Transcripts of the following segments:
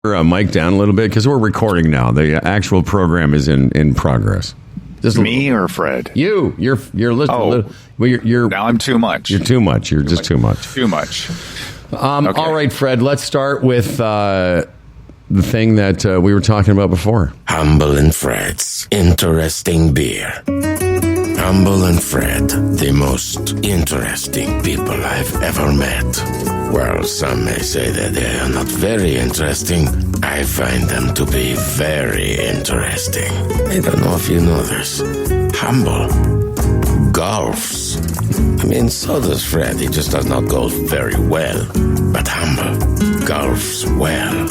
Mic down a little bit because we're recording now. The actual program is in progress. Just me or Fred? You're listening. Oh, you're now I'm too much. You're too much. You're just too much. Too much. Okay. All right, Fred. Let's start with the thing that we were talking about before. Humble and Fred's interesting beer. Humble and Fred, the most interesting people I've ever met. Well, some may say that they are not very interesting. I find them to be very interesting. I don't know if you know this. Humble golfs. I mean, so does Fred. He just does not golf very well. But Humble golfs well.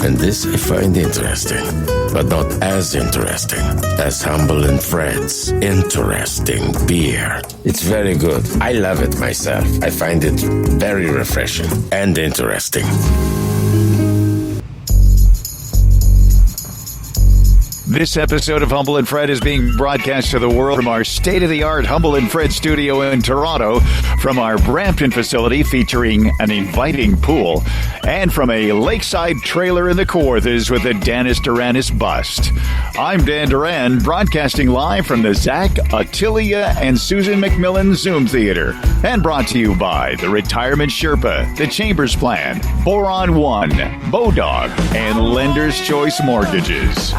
And this I find interesting, but not as interesting as Humble and Fred's interesting beer. It's very good. I love it myself. I find it very refreshing and interesting. This episode of Humble and Fred is being broadcast to the world from our state-of-the-art Humble and Fred studio in Toronto, from our Brampton facility featuring an inviting pool, and from a lakeside trailer in the Kawarthas with a Danis Duranis bust. I'm Dan Duran, broadcasting live from the Zach, Attilia, and Susan McMillan Zoom Theater, and brought to you by the Retirement Sherpa, the Chambers Plan, Boron One, Bodog, and Lender's Choice Mortgages.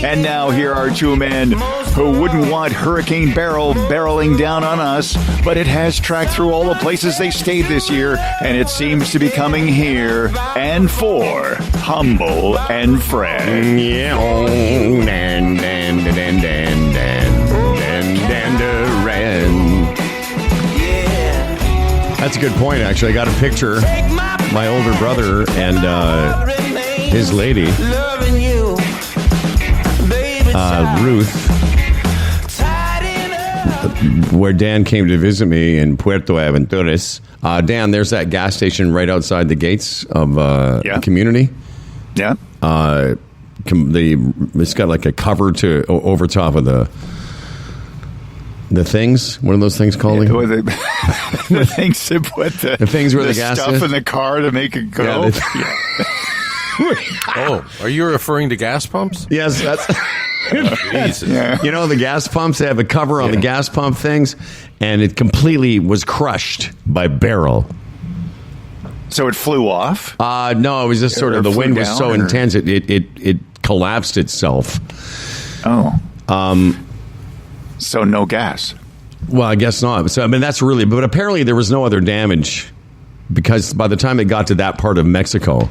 And now here are two men who wouldn't want Hurricane Beryl barreling down on us, but it has tracked through all the places they stayed this year, and it seems to be coming here and for Humble and Fred. Yeah. That's a good point, actually. I got a picture. My older brother and his lady, Ruth, where Dan came to visit me in Puerto Aventuras. Dan, there's that gas station right outside the gates of the community. Yeah. It's got like a cover to over top of the things. What are those things called? Yeah, the things that put the things where the gas stuff is? in the car to make it go. Oh, are you referring to gas pumps? Yes, that's. Jesus. Yeah. You know, the gas pumps, they have a cover on the gas pump things, and it completely was crushed by Beryl. So it flew off? No, it was just sort of, the wind was so intense, it collapsed itself. Oh. So no gas. Well, I guess not. So, I mean, that's really, but apparently there was no other damage, because by the time it got to that part of Mexico,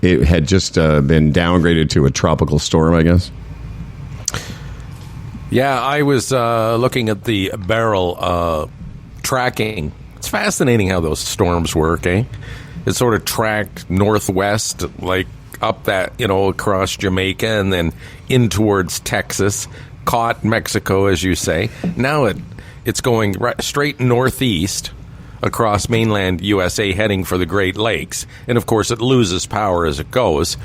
it had just been downgraded to a tropical storm, I guess. Yeah, I was looking at the Beryl tracking. It's fascinating how those storms work, eh? It sort of tracked northwest, like up that, across Jamaica and then in towards Texas, caught Mexico, as you say. Now it's going straight northeast across mainland USA, heading for the Great Lakes. And, of course, it loses power as it goes.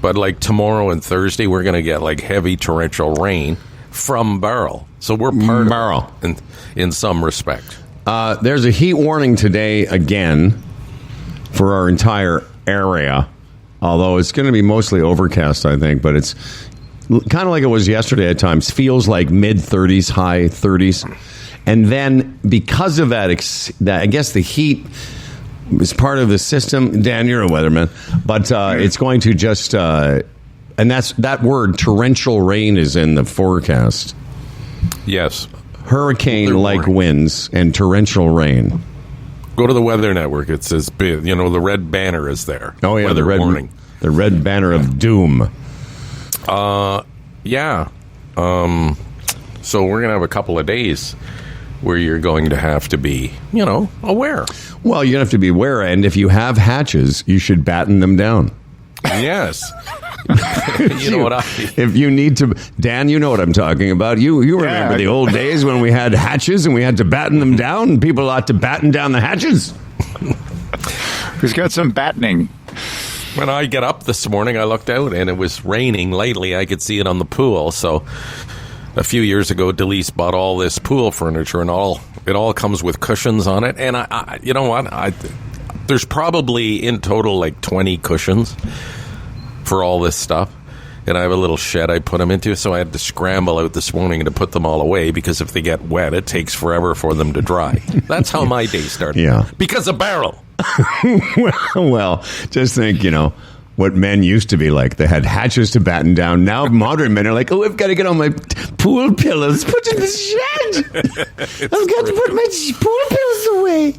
But, like, tomorrow and Thursday, we're going to get, like, heavy torrential rain from Beryl. So we're part Beryl in some respect. There's a heat warning today again for our entire area, although it's going to be mostly overcast, I think, but it's kind of like it was yesterday at times. Feels like mid-30s, high 30s. And then because of that, I guess the heat is part of the system. Dan, you're a weatherman, but it's going to just... and that word, torrential rain, is in the forecast. Yes. Hurricane-like winds and torrential rain. Go to the Weather Network. It says, the red banner is there. Oh, yeah, weather warning. The red banner of doom. Yeah. So we're going to have a couple of days where you're going to have to be, aware. Well, you have to be aware, and if you have hatches, you should batten them down. Yes. You know what if you need to, Dan, you know what I'm talking about. You remember the old days when we had hatches and we had to batten them down, and people ought to batten down the hatches. Who's got some battening? When I get up this morning, I looked out and it was raining lately. I could see it on the pool. So a few years ago, Delise bought all this pool furniture, and it all comes with cushions on it. And I you know what? There's probably in total like 20 cushions. for all this stuff. And I have a little shed I put them into, so I had to scramble out this morning to put them all away because if they get wet, it takes forever for them to dry. That's how my day started. Yeah. Because of Barrel. Well, just think, what men used to be like. They had hatches to batten down. Now modern men are like, oh, I've got to get all my pool pillows put in the shed. I've got to put my pool pillows away.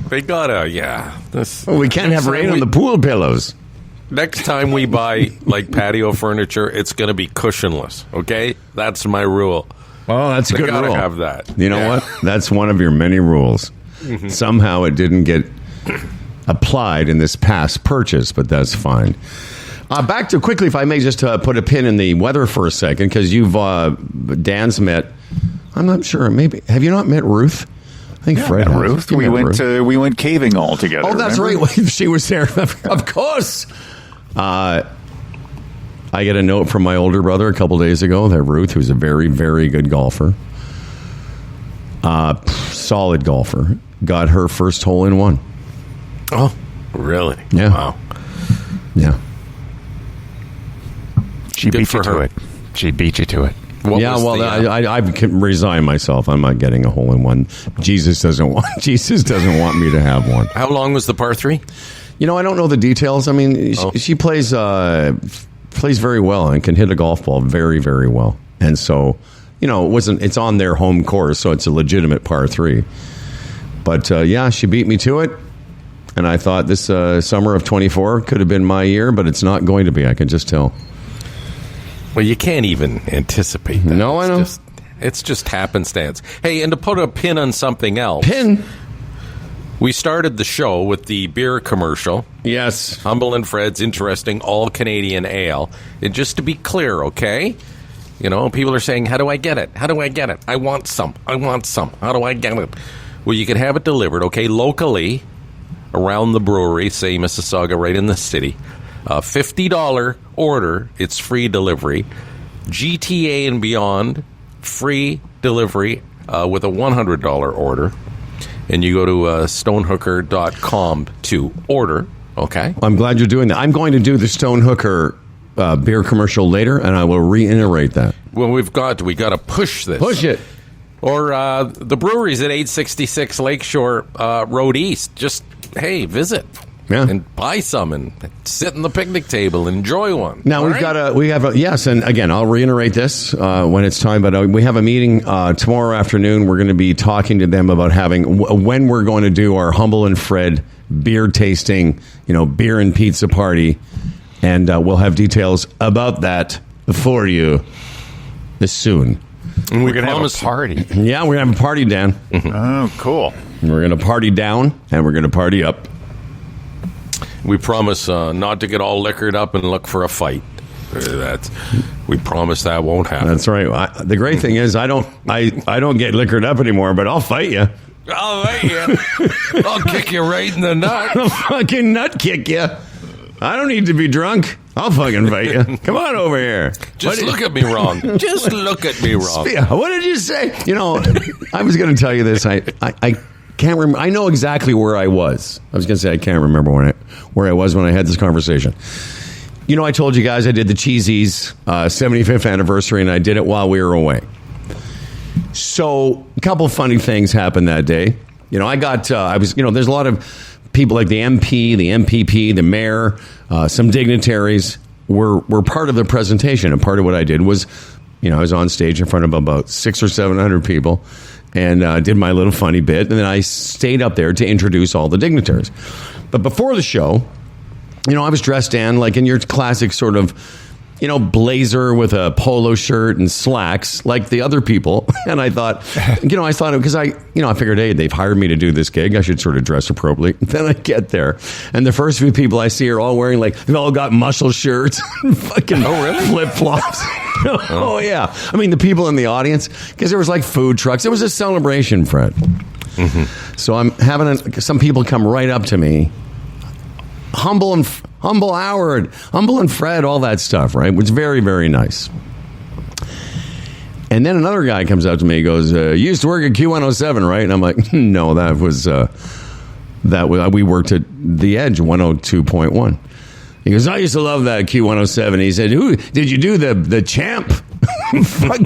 They gotta, We can't have rain on the pool pillows. Next time we buy, like, patio furniture, it's going to be cushionless, okay? That's my rule. Oh, that's a good rule. They gotta have that. You know what? That's one of your many rules. Mm-hmm. Somehow it didn't get applied in this past purchase, but that's fine. Back to quickly, if I may just put a pin in the weather for a second, because Dan's met, I'm not sure, maybe, have you not met Ruth? I think Fred met Ruth. We went caving all together. Oh, that's remember? right. She was there. Of course. I get a note from my older brother a couple days ago that Ruth, who's a very, very good golfer, solid golfer, got her first hole-in-one. Oh, really? Yeah. Wow. Yeah. She beat you to it. She beat you to it. I can resign myself. I'm not getting a hole-in-one. Jesus doesn't want me to have one. How long was the par 3? I don't know the details. I mean, she plays very well and can hit a golf ball very, very well. And so, it's on their home course, so it's a legitimate par 3. But she beat me to it. And I thought this summer of 24 could have been my year, but it's not going to be. I can just tell. Well, you can't even anticipate that. No, I know. It's just happenstance. Hey, and to put a pin on something else. Pin? We started the show with the beer commercial. Yes. Humble and Fred's Interesting All-Canadian Ale. And just to be clear, okay? People are saying, how do I get it? How do I get it? I want some. How do I get it? Well, you can have it delivered, okay, locally around the brewery, say Mississauga, right in the city. $50 order, it's free delivery. GTA and beyond, free delivery with a $100 order. And you go to stonehooker.com to order, okay? I'm glad you're doing that. I'm going to do the Stonehooker beer commercial later, and I will reiterate that. Well, we got to push this. Push it. Or the brewery's at 866 Lakeshore Road East. Just, hey, visit. Yeah. And buy some and sit in the picnic table and enjoy one. Now, yes, and again, I'll reiterate this when it's time, but we have a meeting tomorrow afternoon. We're going to be talking to them about when we're going to do our Humble and Fred beer tasting, beer and pizza party, and we'll have details about that for you soon. And we're going to have a party. Yeah, we're going to have a party, Dan. Mm-hmm. Oh, cool. We're going to party down, and we're going to party up. We promise not to get all liquored up and look for a fight. We promise that won't happen. That's right. The great thing is I don't get liquored up anymore, but I'll fight you. I'll fight you. I'll kick you right in the nut. I'll fucking nut kick you. I don't need to be drunk. I'll fucking fight you. Come on over here. Just look at me wrong. Just look at me wrong. What did you say? I was going to tell you this. I can't remember. I know exactly where I was. I was going to say I can't remember where I was when I had this conversation. I told you guys I did the Cheesies 75th anniversary, and I did it while we were away. So a couple of funny things happened that day. There's a lot of people like the MP, the MPP, the mayor, some dignitaries were part of the presentation. And part of what I did was, I was on stage in front of about 600 or 700 people and did my little funny bit. And then I stayed up there to introduce all the dignitaries. But before the show, I was dressed in like in your classic sort of, blazer with a polo shirt and slacks like the other people. And I thought, because I figured, hey, they've hired me to do this gig. I should sort of dress appropriately. Then I get there, and the first few people I see are all wearing they've all got muscle shirts, fucking flip flops. Oh yeah, I mean the people in the audience, because there was food trucks. It was a celebration, Fred. Mm-hmm. So I'm having some people come right up to me. Humble Howard, Humble and Fred, all that stuff, right? Which is very, very nice. And then another guy comes up to me, he goes, you used to work at Q107, right? And I'm like, no, we worked at The Edge 102.1. He goes, I used to love that Q107. He said, "Who did you do the champ?" Fuck.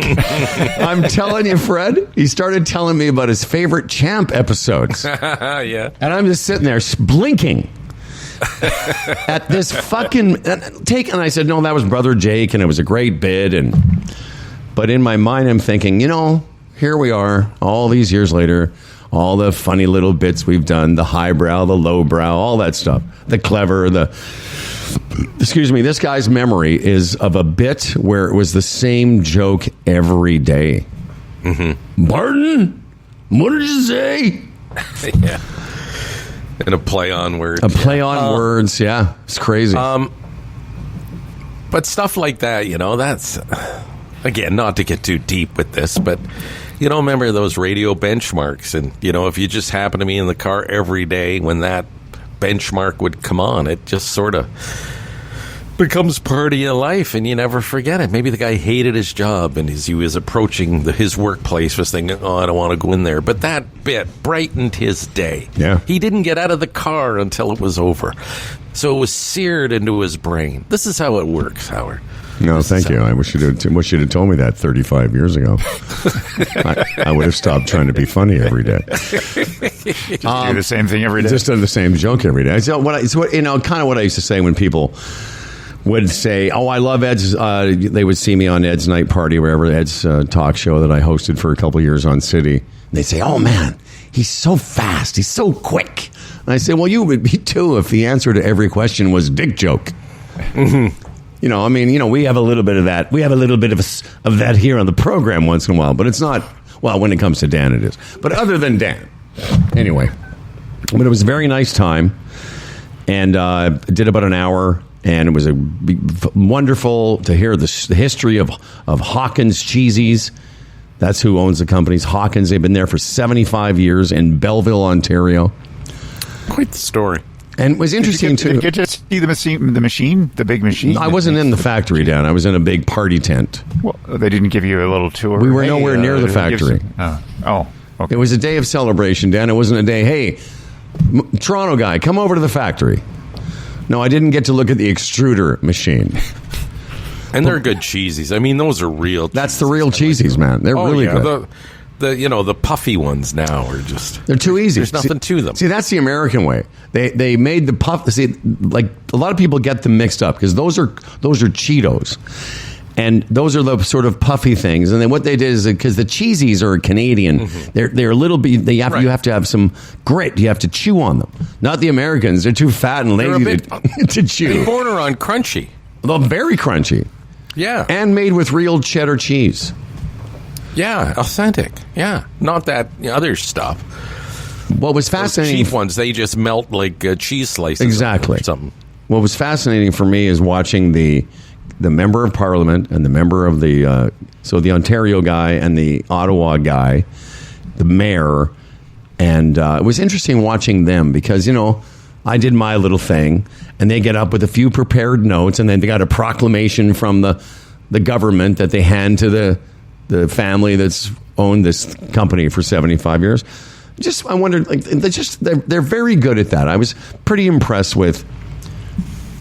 I'm telling you, Fred, he started telling me about his favorite champ episodes. Yeah. And I'm just sitting there blinking at this fucking take. And I said, no, that was Brother Jake, and it was a great bid. But in my mind, I'm thinking, here we are, all these years later, all the funny little bits we've done, the highbrow, the lowbrow, all that stuff, the clever, excuse me, this guy's memory is of a bit where it was the same joke every day. Mm-hmm. Barton, what did you say? Yeah. And a play on words. A play on words, yeah. It's crazy. But stuff like that, that's, again, not to get too deep with this, but, remember those radio benchmarks? And, if you just happen to be in the car every day when that benchmark would come on, it just sort of becomes part of your life and you never forget it. Maybe the guy hated his job, and as he was approaching his workplace was thinking, I don't want to go in there. But that bit brightened his day. Yeah. He didn't get out of the car until it was over. So it was seared into his brain. This is how it works, Howard. No, thank you. I wish you'd have told me that 35 years ago. I would have stopped trying to be funny every day. Just do the same thing every day. Just do the same joke every day. So kind of what I used to say when people would say, "Oh, I love Ed's." They would see me on Ed's night party, wherever, Ed's talk show that I hosted for a couple of years on City. And they'd say, "Oh man, he's so fast. He's so quick." And I say, "Well, you would be too if the answer to every question was dick joke." Mm-hmm. We have a little bit of that. We have a little bit of that here on the program once in a while, but it's not. Well, when it comes to Dan, it is. But other than Dan, anyway. But it was a very nice time, and did about an hour. And it was wonderful to hear the history of Hawkins Cheesies. That's who owns the companies. Hawkins. They've been there for 75 years in Belleville, Ontario. Quite the story. And it was interesting, too. Did you get to see the big machine? I wasn't in the factory, Dan. I was in a big party tent. Well, they didn't give you a little tour? We were nowhere near the factory. Okay. It was a day of celebration, Dan. It wasn't a day, hey, Toronto guy, come over to the factory. No, I didn't get to look at the extruder machine. And they're good cheesies. I mean, those are real. That's the real cheesies, man. They're really good. The puffy ones now are they're too easy. There's nothing to them. See, that's the American way. They made the puff. See, like a lot of people get them mixed up because those are Cheetos, and those are the sort of puffy things. And then what they did is because the cheesies are Canadian, they're a little bit. You have to have some grit. You have to chew on them. Not the Americans. They're too fat and lazy to chew. They border on crunchy. Well, very crunchy. Yeah, and made with real cheddar cheese. Yeah, authentic. Yeah, not that other stuff. What was fascinating? Those cheap ones, they just melt like cheese slices. Exactly. Or something. What was fascinating for me is watching the member of Parliament and the member of the Ontario guy and the Ottawa guy, the mayor, and it was interesting watching them because I did my little thing, and they get up with a few prepared notes, and then they got a proclamation from the government that they hand to the family that's owned this company for 75 years. I wondered, they're very good at that. I was pretty impressed with,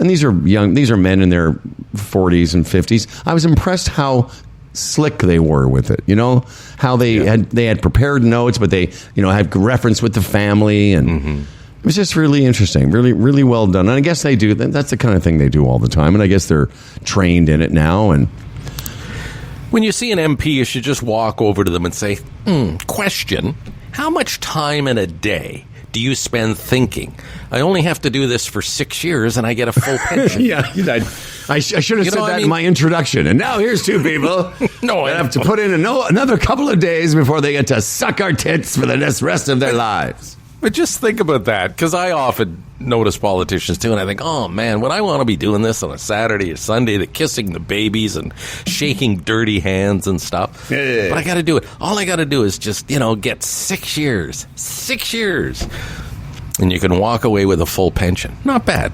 and these are men in their 40s and 50s. I was impressed how slick they were with it. How they had prepared notes, but they had reference with the family, and it was just really interesting, really, really well done. And I guess they do. That's the kind of thing they do all the time, and I guess they're trained in it now. And when you see an MP, you should just walk over to them and say, question, how much time in a day do you spend thinking? I only have to do this for 6 years and I get a full pension. Yeah, I should have said that in my introduction. And now here's two people I have to put in another couple of days before they get to suck our tits for the rest of their lives. But just think about that, because I often notice politicians too, and I think, oh man, would I want to be doing this on a Saturday or Sunday, kissing the babies and shaking dirty hands and stuff? Yeah. But I got to do it. All I got to do is just, get 6 years. 6 years. And you can walk away with a full pension. Not bad.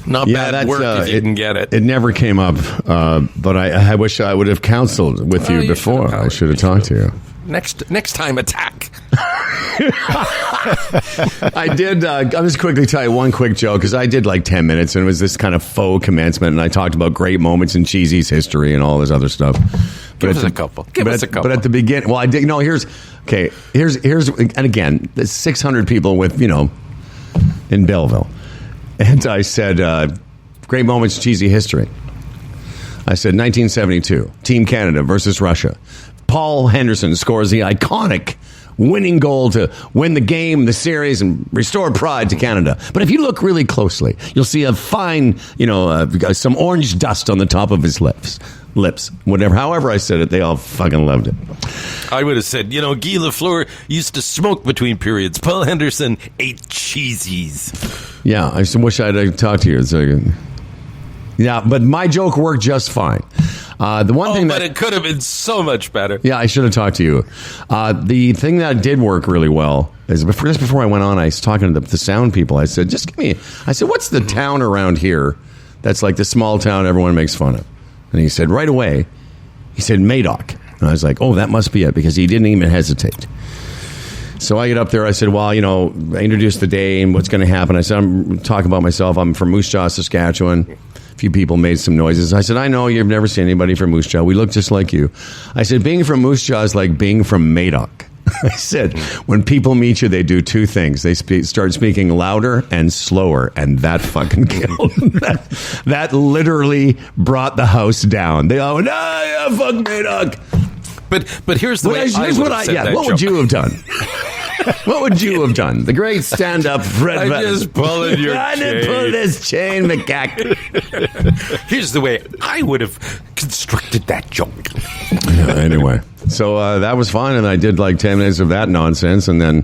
Not bad work if you can get it. It never came up, but I wish I would have counseled with you before. I should have talked to you. Next time, attack. I did. I'll just quickly tell you one quick joke because I did like 10 minutes and it was this kind of faux commencement, and I talked about great moments in Cheesy's history and all this other stuff. Give us a couple. But at the beginning, well, I did. No, here's, and again, there's 600 people with, in Belleville, and I said, great moments in Cheesy history. I said 1972, Team Canada versus Russia. Paul Henderson scores the iconic winning goal to win the game, the series, and restore pride to Canada. But if you look really closely, you'll see a fine, some orange dust on the top of his lips. Whatever. However I said it, they all fucking loved it. I would have said, Guy Lafleur used to smoke between periods. Paul Henderson ate cheesies. Yeah, I wish I'd talked to you. Yeah, but my joke worked just fine. The one thing but it could have been so much better. Yeah, I should have talked to you. The thing that did work really well is just before I went on, I was talking to the sound people. I said, what's the town around here that's like the small town everyone makes fun of? And he said, right away, Madoc. And I was like, oh, that must be it, because he didn't even hesitate. So I get up there. I said, well, I introduced the day and what's going to happen. I said, I'm talking about myself. I'm from Moose Jaw, Saskatchewan. A few people made some noises. I said, I know you've never seen anybody from Moose Jaw. We look just like you. I said, being from Moose Jaw is like being from Madoc. I said, when people meet you, they do two things. They start speaking louder and slower, and that fucking killed. that literally brought the house down. They all, yeah, fuck Madoc. But here's the way I would have said that what joke. would you have done? What would you have done? The great stand-up Fred. I just pulled your I chain. didn't pull this chain, macaque. Here's the way I would have constructed that joke. Anyway, so that was fun, and I did like 10 minutes of that nonsense, and then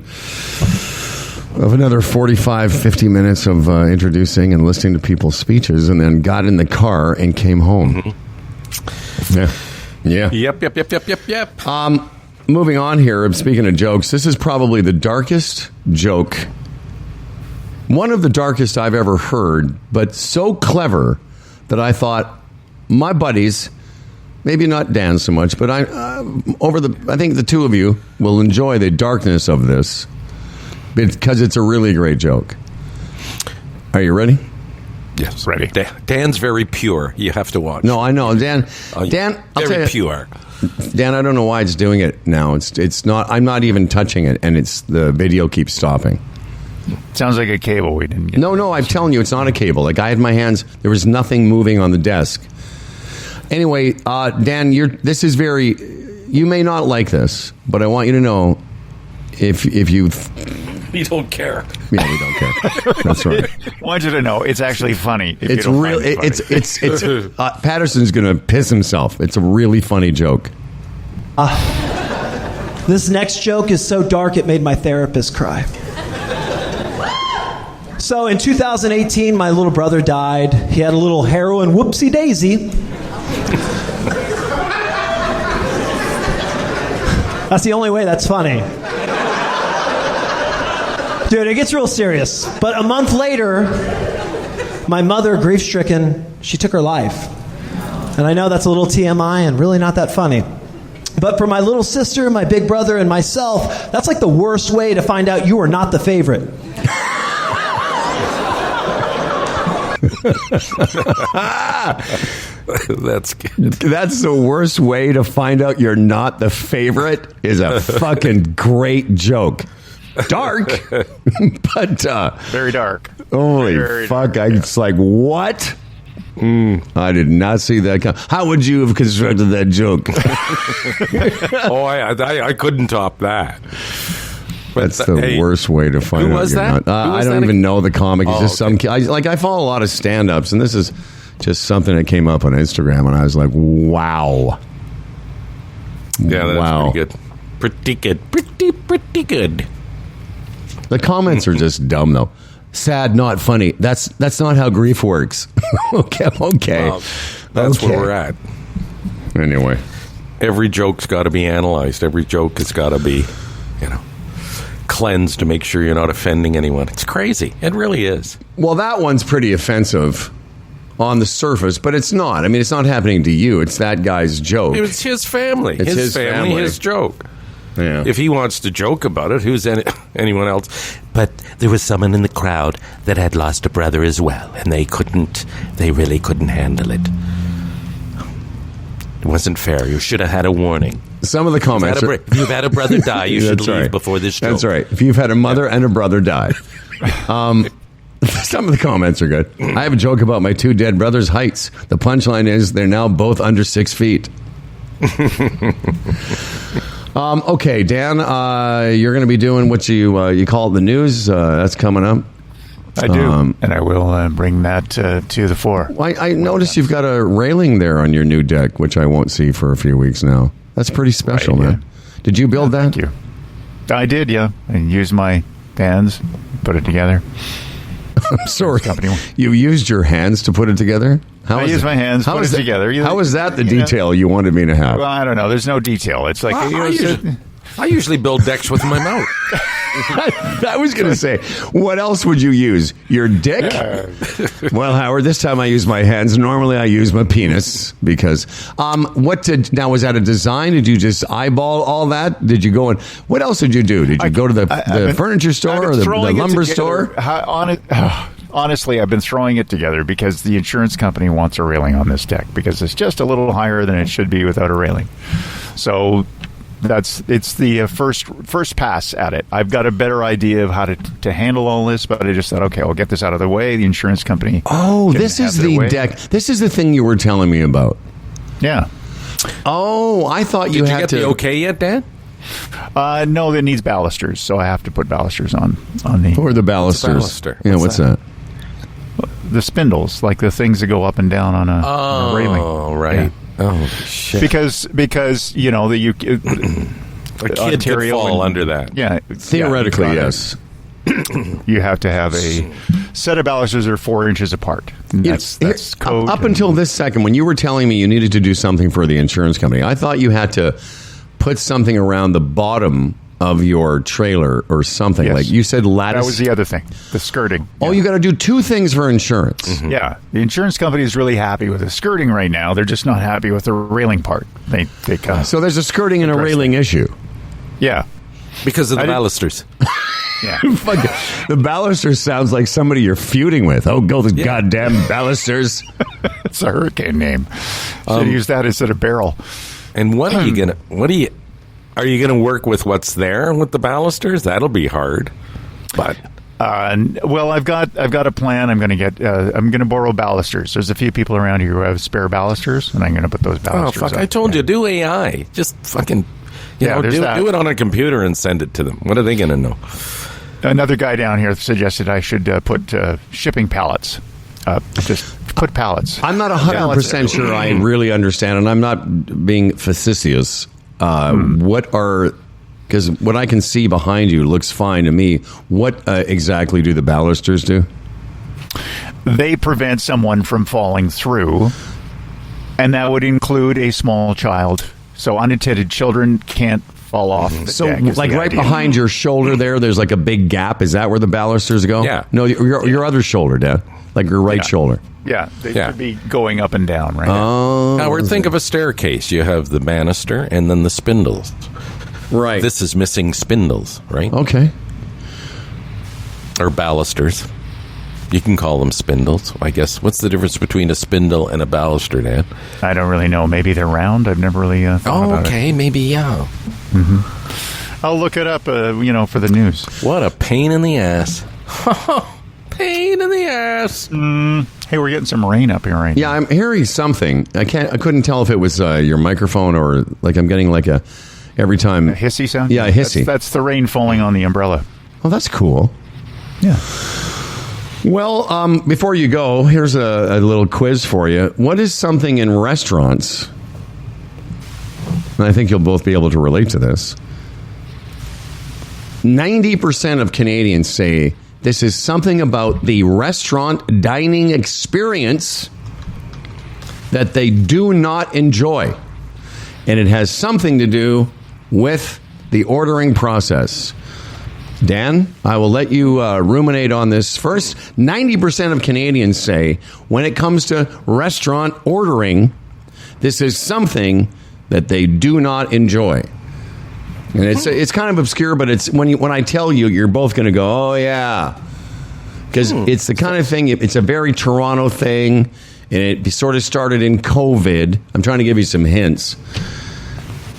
of another 45, 50 minutes of introducing and listening to people's speeches, and then got in the car and came home. Mm-hmm. Yeah. Yep. Moving on here, speaking of jokes, this is probably the darkest joke. One of the darkest I've ever heard, but so clever that I thought my buddies, maybe not Dan so much, but I think the two of you will enjoy the darkness of this because it's a really great joke. Are you ready? Yes, ready. Dan's very pure. You have to watch. No, I know. Dan, I'll tell very you, pure. Dan, I don't know why it's doing it now. It's not. I'm not even touching it, and the video keeps stopping. Sounds like a cable we didn't get. No, I'm telling you, it's not a cable. Like, I had my hands. There was nothing moving on the desk. Anyway, Dan, this is very. You may not like this, but I want you to know if you. We don't care. Yeah, we don't care. That's right. I want you to know it's actually funny. It's real. It's Patterson's going to piss himself. It's a really funny joke. This next joke is so dark it made my therapist cry. So in 2018, my little brother died. He had a little heroin whoopsie daisy. That's the only way that's funny. Dude, it gets real serious. But a month later, my mother, grief-stricken, she took her life. And I know that's a little TMI and really not that funny. But for my little sister, my big brother, and myself, that's like the worst way to find out you are not the favorite. That's good. That's the worst way to find out you're not the favorite is a fucking great joke. Dark, but very dark. Holy very fuck! Dark, It's like, what? I did not see that come. How would you have constructed that joke? I couldn't top that. But that's the worst way to find out you're not. I don't even know the comic. It's just some. I follow a lot of stand-ups, and this is just something that came up on Instagram, and I was like, wow. Yeah, that's pretty good. Pretty good. Pretty good. The comments are just dumb, though. Sad, not funny. That's not how grief works. Okay. Well, that's where we're at. Anyway. Every joke's got to be analyzed. Every joke has got to be, cleansed to make sure you're not offending anyone. It's crazy. It really is. Well, that one's pretty offensive on the surface, but it's not. I mean, it's not happening to you. It's that guy's joke. It's his family. It's his family, his joke. Yeah. If he wants to joke about it, who's anyone else? But there was someone in the crowd that had lost a brother as well, and they really couldn't handle it. It wasn't fair. You should have had a warning. Some of the comments If you've had a brother die, you should That's leave right. before this joke. That's right. If you've had a mother and a brother die. Some of the comments are good. I have a joke about my two dead brothers' heights. The punchline is they're now both under 6 feet. Okay, Dan, you're going to be doing what you call it the news. That's coming up. I do, and I will bring that to the fore. I noticed you've got a railing there on your new deck, which I won't see for a few weeks now. That's pretty special, Right, yeah. man. Did you build that? Thank you. I did, yeah. I used my hands, put it together. I'm sorry. Company. You used your hands to put it together? I used my hands, put it together. How is that the detail you wanted me to have? Well, I don't know. There's no detail. It's like I usually build decks with my mouth. I was going to say, what else would you use? Your dick? Well, Howard, this time I use my hands. Normally I use my penis because now was that a design? Did you just eyeball all that? Did you go and what else did you do? Did you go to the furniture store or the lumber store? Honestly, I've been throwing it together because the insurance company wants a railing on this deck because it's just a little higher than it should be without a railing. So it's the first pass at it. I've got a better idea of how to handle all this, but I just thought, okay, I'll get this out of the way. The insurance company. Oh, this is the deck. This is the thing you were telling me about. Yeah. Oh, I thought Did you get the okay yet, Dan? No, it needs balusters, so I have to put balusters on the. Or the balusters. Baluster? Yeah, what's that? The spindles, like the things that go up and down on a railing. Oh, right. Yeah. Oh, shit. Because you know a kid could fall under that. Yeah, Theoretically, yes. You have to have a set of balusters that are 4 inches apart. That's code. Up until this second, when you were telling me you needed to do something for the insurance company, I thought you had to put something around the bottom of your trailer or something. Yes. Like you said lattice. That was the other thing, the skirting. Oh, you got to do two things for insurance. Mm-hmm. Yeah, the insurance company is really happy with the skirting right now. They're just not happy with the railing part. They So there's a skirting and a railing issue. Yeah. Because of the balusters. Yeah. The balusters sounds like somebody you're feuding with. Oh, go the goddamn balusters. It's a hurricane name. Should use that instead of barrel. And what are you gonna work with what's there with the balusters? That'll be hard. But well, I've got a plan. I'm going to borrow balusters. There's a few people around here who have spare balusters, and I'm going to put those balusters. Oh fuck! up. I told you, do AI. Just fucking, do it on a computer and send it to them. What are they going to know? Another guy down here suggested I should put shipping pallets. Just put pallets. I'm not 100% sure I really understand, and I'm not being facetious. Because what I can see behind you looks fine to me. What exactly do the balusters do? They prevent someone from falling through, and that would include a small child. So unintended children can't fall off the deck. Like right behind your shoulder there's like a big gap. Is that where the balusters go? Yeah. No, your other shoulder, Dad. Like your right shoulder. Yeah, they should be going up and down, right? Oh. Howard, think of a staircase. You have the banister and then the spindles. Right. This is missing spindles, right? Okay. Or balusters. You can call them spindles, I guess. What's the difference between a spindle and a baluster, Dan? I don't really know. Maybe they're round. I've never really thought about it. Maybe, yeah. Mm-hmm. I'll look it up, for the news. What a pain in the ass. Pain in the ass. Hey, we're getting some rain up here right Yeah, I'm hearing something. I couldn't tell if it was your microphone or like I'm getting like every time. A hissy sound? Yeah, a hissy. That's the rain falling on the umbrella. Oh, that's cool. Yeah. Well, before you go, here's a little quiz for you. What is something in restaurants? And I think you'll both be able to relate to this. 90% of Canadians say this is something about the restaurant dining experience that they do not enjoy. And it has something to do with the ordering process. Dan, I will let you ruminate on this first. 90% of Canadians say when it comes to restaurant ordering, this is something that they do not enjoy. And it's kind of obscure, but it's when I tell you, you're both going to go, oh, yeah. Because it's the kind of thing, it's a very Toronto thing, and it sort of started in COVID. I'm trying to give you some hints.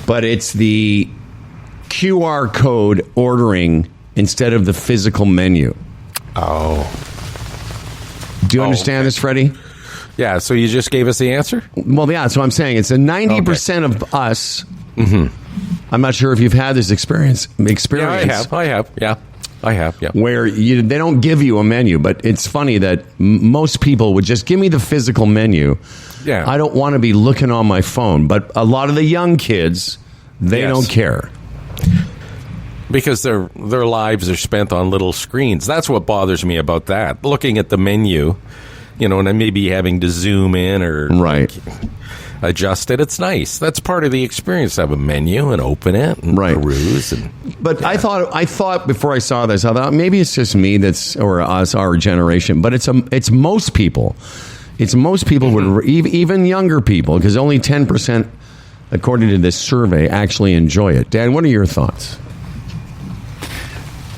But it's the QR code ordering instead of the physical menu. Oh. Do you understand this, Freddie? Yeah, so you just gave us the answer? Well, yeah, that's what I'm saying. It's a 90% of us. Mm-hmm. I'm not sure if you've had this experience. Yeah, I have. Yeah. Where they don't give you a menu, but it's funny that most people would just give me the physical menu. Yeah. I don't want to be looking on my phone. But a lot of the young kids, they don't care. Because their lives are spent on little screens. That's what bothers me about that. Looking at the menu, and then maybe having to zoom in or adjust it. It's nice. That's part of the experience. Have a menu and open it and peruse. But I thought before I saw this, I thought maybe it's just me or us, our generation. But it's most people. It's most people, even younger people, because only 10%, according to this survey, actually enjoy it. Dan, what are your thoughts?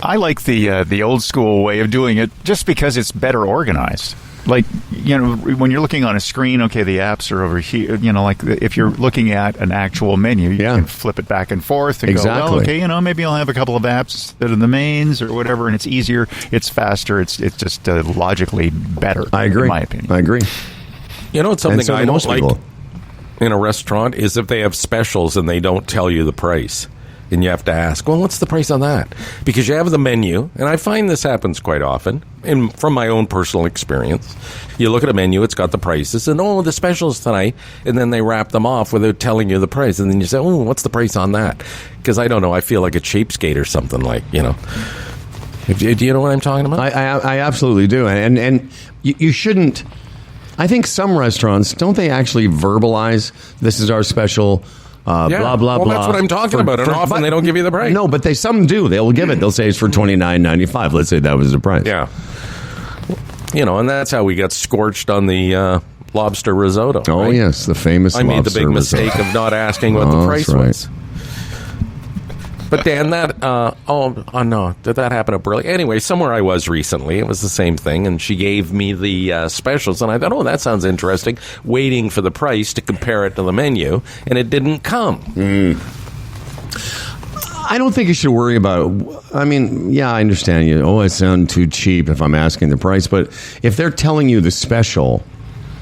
I like the old school way of doing it just because it's better organized. Like, when you're looking on a screen, okay, the apps are over here. Like if you're looking at an actual menu, you can flip it back and forth and go, well, okay, maybe I'll have a couple of apps instead of the mains or whatever, and it's easier, it's faster, it's just logically better. I agree. In my opinion. I agree. It's something I don't like in a restaurant is if they have specials and they don't tell you the price. And you have to ask, well, what's the price on that? Because you have the menu, and I find this happens quite often, and from my own personal experience. You look at a menu, it's got the prices, and the specials tonight, and then they wrap them off without telling you the price. And then you say, oh, what's the price on that? Because I don't know, I feel like a cheapskate or something like, Do you know what I'm talking about? I absolutely do. And you shouldn't. I think some restaurants, don't they actually verbalize, this is our special... blah, blah, blah. Well, that's what I'm talking about. And often they don't give you the price. No, but some do. They'll give it. They'll say it's for $29.95. Let's say that was the price. Yeah. And that's how we got scorched on the lobster risotto. Oh, right? yes, the famous lobster I made the big mistake of not asking what the price was. But Dan, no, did that happen at Burley? Anyway, somewhere I was recently, it was the same thing, and she gave me the specials, and I thought, that sounds interesting, waiting for the price to compare it to the menu, and it didn't come. I don't think you should worry about it. I mean, yeah, I understand you. I sound too cheap if I'm asking the price, but if they're telling you the special,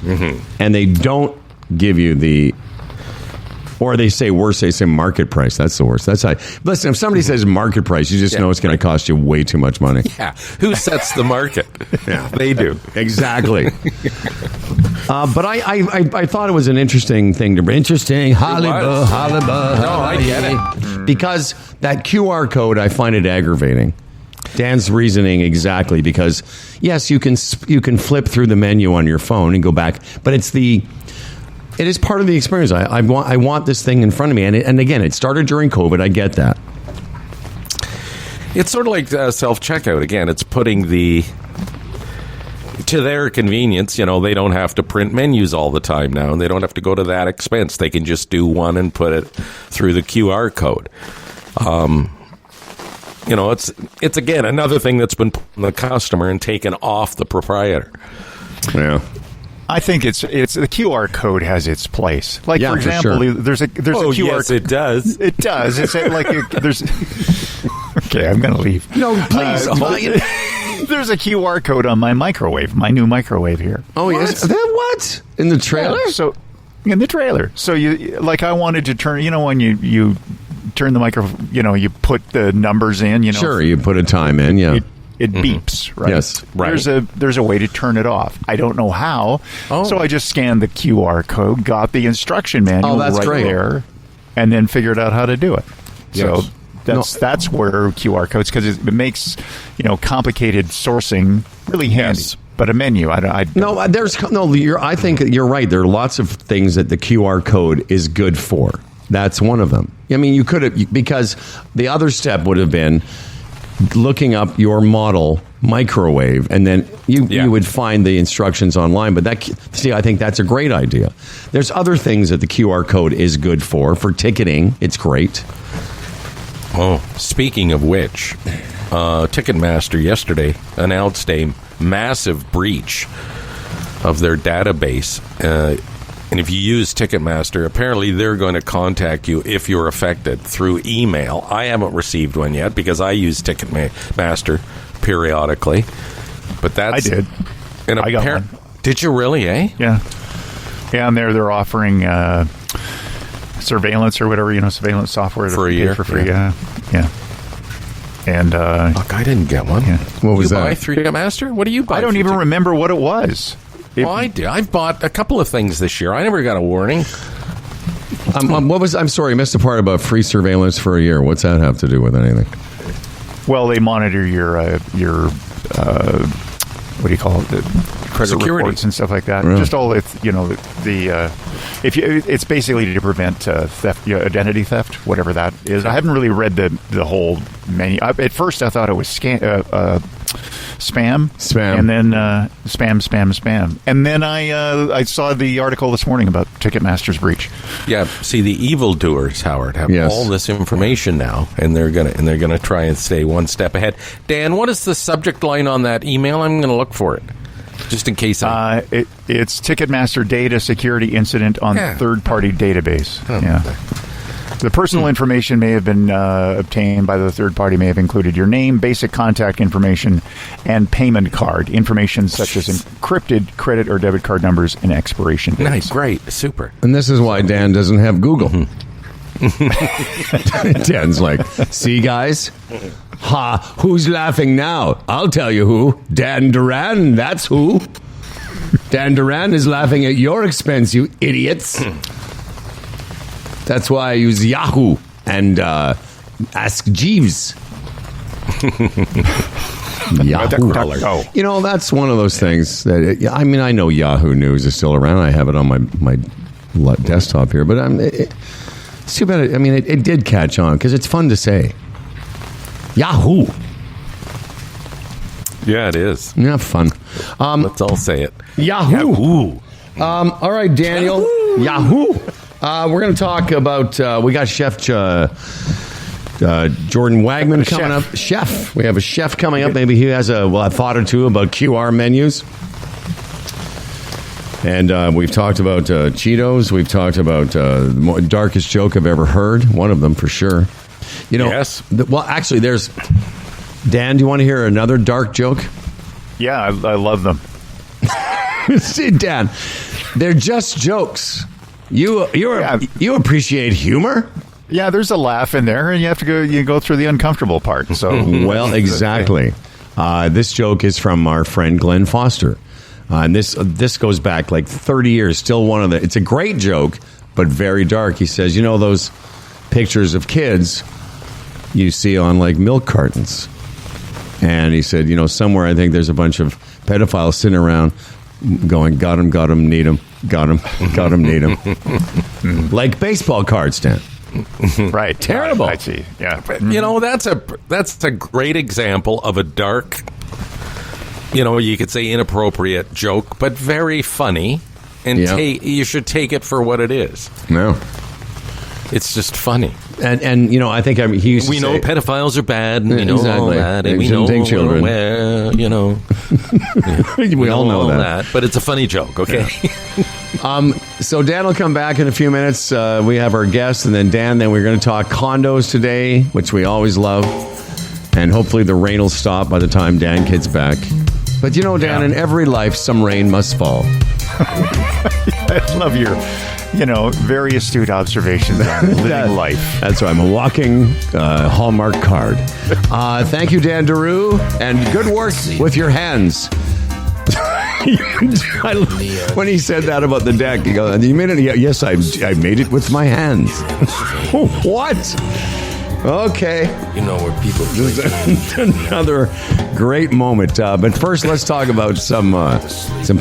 and they don't give you the... Or they say worse, they say market price. That's the worst. That's how. Listen, if somebody says market price, you just know it's going to cost you way too much money. Yeah. Who sets the market? Yeah, they do. Exactly. But I thought it was an interesting thing to... Interesting. Hollywood. No, I get it. Because that QR code, I find it aggravating. Dan's reasoning exactly, because, yes, you can flip through the menu on your phone and go back, but it is part of the experience. I want this thing in front of me. And again, it started during COVID. I get that. It's sort of like self-checkout. Again, it's putting to their convenience. They don't have to print menus all the time now, and they don't have to go to that expense. They can just do one and put it through the QR code. It's again, another thing that's been put on the customer and taken off the proprietor. Yeah. I think it's the QR code has its place. Like, for example, there's a QR. Yes, it does. It does. It's like there's. Okay, I'm going to leave. No, please. There's a QR code on my new microwave here. Oh, yes. What? In the trailer? Yeah, so in the trailer. So I wanted to turn. When you turn the microwave, you put the numbers in. Sure, you put a time in. Yeah. It beeps, right? Yes, right. There's a way to turn it off. I don't know how, so I just scanned the QR code, got the instruction manual there, and then figured out how to do it. Yes. So that's where QR codes, because it makes complicated sourcing really handy. Yes. But a menu, I think you're right. There are lots of things that the QR code is good for. That's one of them. I mean, you could have, because the other step would have been looking up your model microwave, and then you would find the instructions online. But I think that's a great idea. There's other things that the QR code is good for ticketing. It's great. Oh, speaking of which, Ticketmaster yesterday announced a massive breach of their database. And if you use Ticketmaster, apparently they're going to contact you if you're affected through email. I haven't received one yet because I use Ticketmaster periodically. But that's... I did. I got one. Did you really, eh? Yeah. Yeah, and they're offering surveillance or whatever, surveillance software for a year. For free, yeah. And... Look, I didn't get one. Yeah. What was you that? Buy through Ticketmaster? What do you buy? I don't even remember what it was. Well, I did. I've bought a couple of things this year. I never got a warning. I'm sorry, I missed the part about free surveillance for a year. What's that have to do with anything? Well, they monitor your what do you call it? The credit Security reports and stuff like that. Really? Just all it's it's basically to prevent theft, identity theft, whatever that is. I haven't really read the whole menu. At first, I thought it was spam, and then spam, and then I saw the article this morning about Ticketmaster's breach. Yeah, see, the evildoers, Howard, have Yes. all this information now, and they're gonna try and stay one step ahead. Dan, what is the subject line on that email? I'm going to look for it, just in case. It's Ticketmaster data security incident on third-party database. Oh, yeah. okay. The personal information may have been obtained by the third party, may have included your name, basic contact information, and payment card information such as encrypted credit or debit card numbers and expiration dates. Nice, great, super. And this is why Dan doesn't have Google. Dan's like, see, guys? Ha, who's laughing now? I'll tell you who. Dan Duran, that's who. Dan Duran is laughing at your expense, you idiots. That's why I use Yahoo and Ask Jeeves. Yahoo. That's one of those things that, I know Yahoo News is still around. I have it on my desktop here, but it's too bad. It did catch on because it's fun to say. Yahoo. Yeah, it is. Yeah, fun. Let's all say it. Yahoo. All right, Daniel. Yahoo. We're going to talk about, we got Chef Jordan Wagman coming up. Chef. We have a chef coming up. Maybe he has a thought or two about QR menus. And we've talked about Cheetos. We've talked about the darkest joke I've ever heard. One of them for sure. Yes. Actually, there's... Dan, do you want to hear another dark joke? Yeah, I love them. See, Dan, they're just jokes. You appreciate humor? Yeah, there's a laugh in there, and you go through the uncomfortable part. So well, exactly. This joke is from our friend Glenn Foster, and this goes back like 30 years. Still one of the. It's a great joke, but very dark. He says, those pictures of kids you see on like milk cartons, and he said, somewhere I think there's a bunch of pedophiles sitting around going, got him, need him, got him, need him. Like baseball cards, Dan. Right. Terrible. I see. Yeah. That's a great example of a dark, you could say inappropriate joke, but very funny. And you should take it for what it is. No. It's just funny. And I think he used to we know say, pedophiles are bad, and we know all exactly. that, and They we know shouldn't take children. we all know that. But it's a funny joke, okay? Yeah. So Dan will come back in a few minutes. We have our guest, and then we're going to talk condos today, which we always love, and hopefully the rain will stop by the time Dan gets back. But Dan, in every life, some rain must fall. I love your very astute observations on living life. That's right. I'm a walking Hallmark card. Thank you, Dan Daru, and good work with your hands. When he said that about the deck, he goes, "You made it?" Yes, I made it with my hands. What? Okay. Where people Another great moment. But first, let's talk about some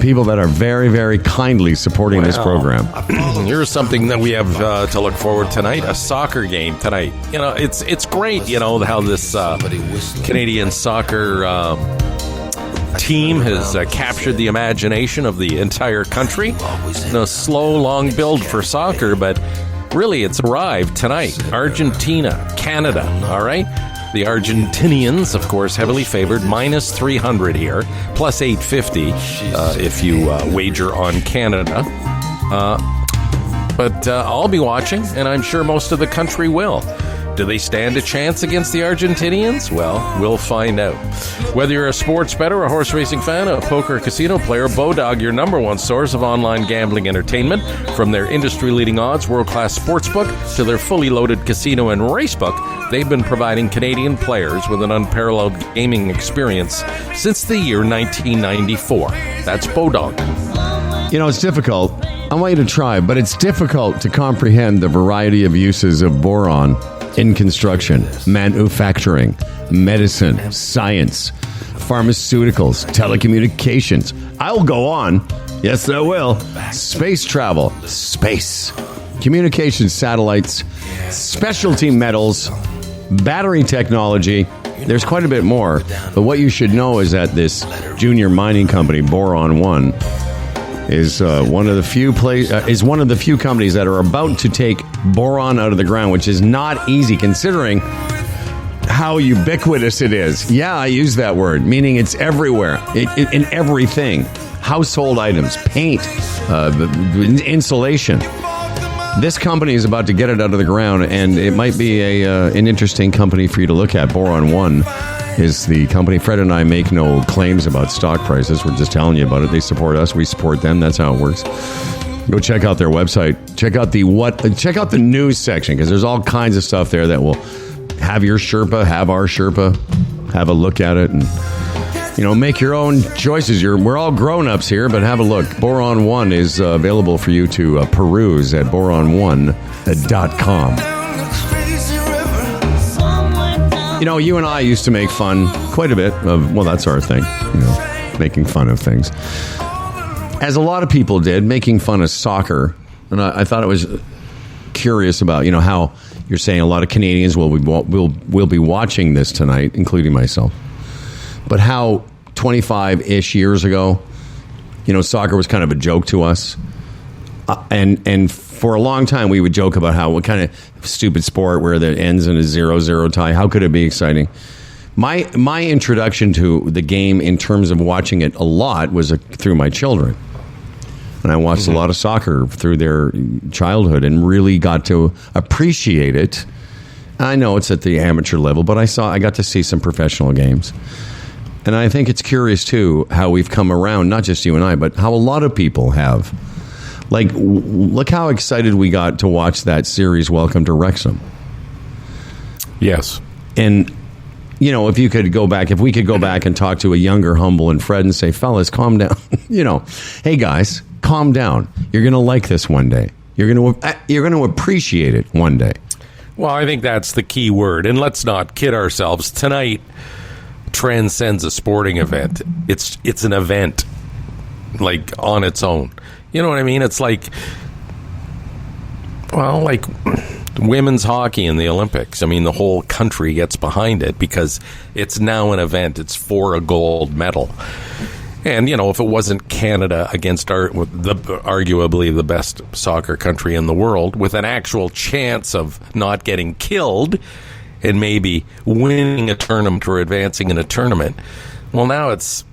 people that are very, very kindly supporting this program. Here's something that we have to look forward tonight: a soccer game tonight. It's great. How this Canadian soccer team has captured the imagination of the entire country. Slow, long build for soccer, but Really, it's arrived tonight. Argentina, Canada, all right? The Argentinians, of course, heavily favored, minus 300 here, plus 850 if you wager on Canada. But I'll be watching, and I'm sure most of the country will. Do they stand a chance against the Argentinians? Well, we'll find out. Whether you're a sports bettor, a horse racing fan, a poker casino player, Bodog, your number one source of online gambling entertainment. From their industry-leading odds, world-class sportsbook, to their fully loaded casino and racebook, they've been providing Canadian players with an unparalleled gaming experience since the year 1994. That's Bodog. You know, it's difficult. I want you to try, but it's difficult to comprehend the variety of uses of boron in construction, manufacturing, medicine, science, pharmaceuticals, telecommunications. I'll go on. Yes, I will. Space travel, space, communications satellites, specialty metals, battery technology. There's quite a bit more. But what you should know is that this junior mining company, Boron One, is one of the few companies that are about to take boron out of the ground, which is not easy considering how ubiquitous it is. Yeah, I use that word, meaning it's everywhere, in everything. Household items, paint, insulation. This company is about to get it out of the ground, and it might be an interesting company for you to look at. Boron One is the company. Fred and I make no claims about stock prices. We're just telling you about it. They support us. We support them. That's how it works. Go check out their website. Check out the news section, because there's all kinds of stuff there that will have your Sherpa, have our Sherpa, have a look at it, and make your own choices. We're all grown-ups here, but have a look. Boron One is available for you to peruse at boron1.com. You and I used to make fun quite a bit of, well, that's our thing, making fun of things. As a lot of people did, making fun of soccer. And I thought it was curious about, how you're saying a lot of Canadians will be watching this tonight, including myself. But how 25-ish years ago, soccer was kind of a joke to us. And for a long time, we would joke about what kind of stupid sport where it ends in a 0-0 tie. How could it be exciting? My introduction to the game in terms of watching it a lot was through my children. And I watched a lot of soccer through their childhood and really got to appreciate it. I know it's at the amateur level, but I got to see some professional games. And I think it's curious, too, how we've come around, not just you and I, but how a lot of people have. Like, look how excited we got to watch that series, Welcome to Wrexham. Yes. And, if we could go back and talk to a younger Humble and Fred and say, fellas, calm down. Hey, guys, calm down. You're going to like this one day. You're going to appreciate it one day. Well, I think that's the key word. And let's not kid ourselves. Tonight transcends a sporting event. It's an event, like, on its own. You know what I mean? It's like women's hockey in the Olympics. I mean, the whole country gets behind it because it's now an event. It's for a gold medal. And, if it wasn't Canada against arguably the best soccer country in the world, with an actual chance of not getting killed and maybe winning a tournament or advancing in a tournament, well, now it's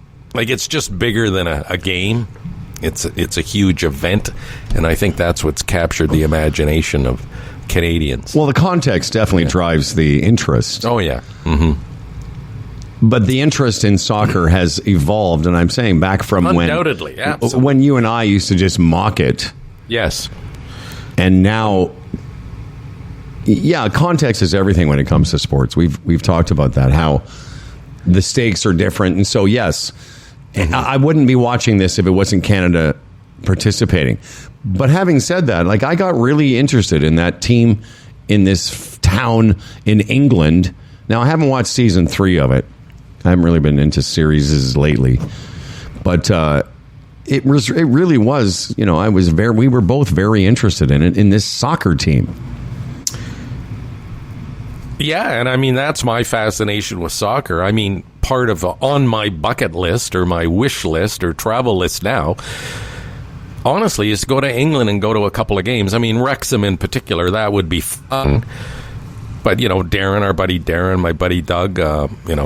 just bigger than a game. It's a huge event, and I think that's what's captured the imagination of Canadians. Well, the context definitely drives the interest. Oh, yeah. Mm-hmm. But the interest in soccer has evolved, and I'm saying back from undoubtedly, when you and I used to just mock it. Yes. And now, yeah, context is everything when it comes to sports. We've talked about that, how the stakes are different, and so yes. I wouldn't be watching this if it wasn't Canada participating. But having said that, I got really interested in that team in this town in England. Now, I haven't watched season 3 of it. I haven't really been into series lately. But it really was, we were both very interested in it, in this soccer team. Yeah, and I mean, that's my fascination with soccer. I mean, part of on my bucket list or my wish list or travel list now, honestly, is go to England and go to a couple of games. I mean, Wrexham in particular, that would be fun. But, Darren, our buddy Darren, my buddy Doug,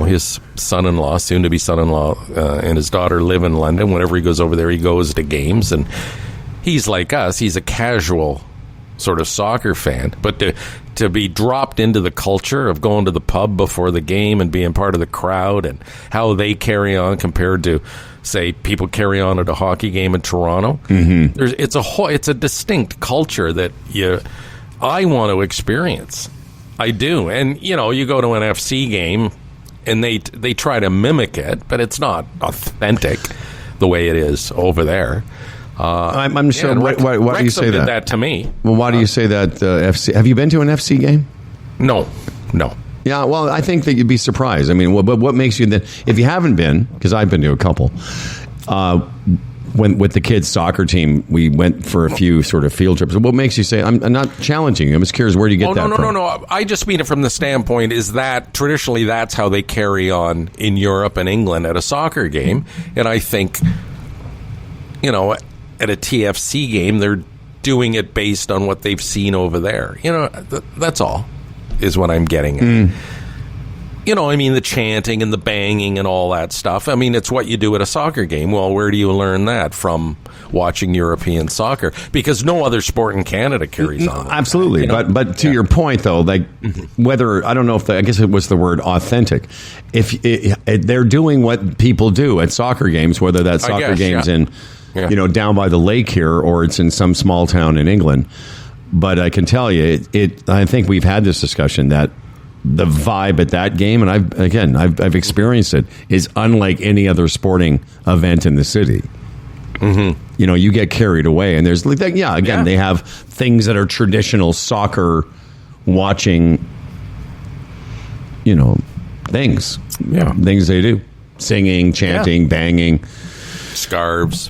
his son-in-law, soon-to-be son-in-law, and his daughter live in London. Whenever he goes over there, he goes to games. And he's like us. He's a casual sort of soccer fan. But to be dropped into the culture of going to the pub before the game and being part of the crowd and how they carry on compared to, say, people carry on at a hockey game in Toronto, it's a distinct culture that I want to experience. I do. And, you go to an FC game and they try to mimic it, but it's not authentic the way it is over there. I'm sure. Yeah, why do you say did that? that to me. Well, why do you say that, FC? Have you been to an FC game? No. Yeah, well, I think that you'd be surprised. I mean, what makes you then, if you haven't been, because I've been to a couple, when with the kids' soccer team, we went for a few sort of field trips. What makes you say, I'm not challenging you, I'm just curious, where do you get that from? No. I just mean it from the standpoint is that traditionally that's how they carry on in Europe and England at a soccer game. And I think, at a TFC game, they're doing it based on what they've seen over there. That's all is what I'm getting at. The chanting and the banging and all that stuff. I mean, it's what you do at a soccer game. Well, where do you learn that? From watching European soccer, because no other sport in Canada carries on. Absolutely. But to your point, though, like whether, I don't know if I guess it was the word authentic. If they're doing what people do at soccer games, whether that's soccer games in, down by the lake here, or it's in some small town in England. But I can tell you, I think we've had this discussion that the vibe at that game, and I've experienced it, is unlike any other sporting event in the city. Mm-hmm. You get carried away, and there's they have things that are traditional soccer watching, things. Yeah, things they do: singing, chanting, banging, scarves.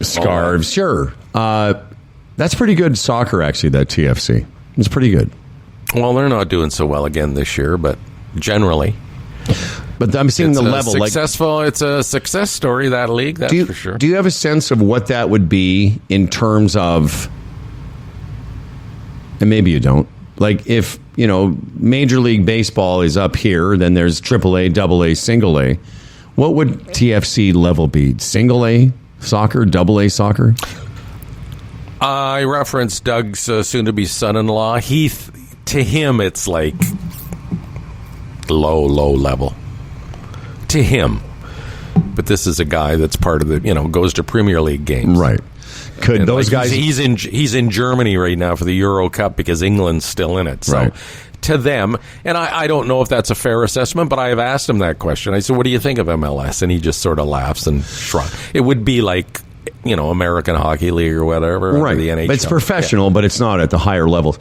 Sure, that's pretty good soccer. Actually, that TFC, it's pretty good. Well, they're not doing so well again this year, but generally. But I'm seeing the level. It's a success story, that league, that's for sure. Do you have a sense of what that would be in terms of, and maybe you don't, like if, Major League Baseball is up here, then there's AAA, AA, single A. What would TFC level be? Single A soccer, AA soccer? I referenced Doug's soon-to-be son-in-law. To him, it's like low level. To him. But this is a guy that's part of the, goes to Premier League games. Right. Could and those guys... He's in Germany right now for the Euro Cup because England's still in it. So right. To them, and I don't know if that's a fair assessment, but I have asked him that question. I said, what do you think of MLS? And he just sort of laughs and shrugs. It would be like... American Hockey League or whatever. Right. The NHL. It's professional, but it's not at the higher levels.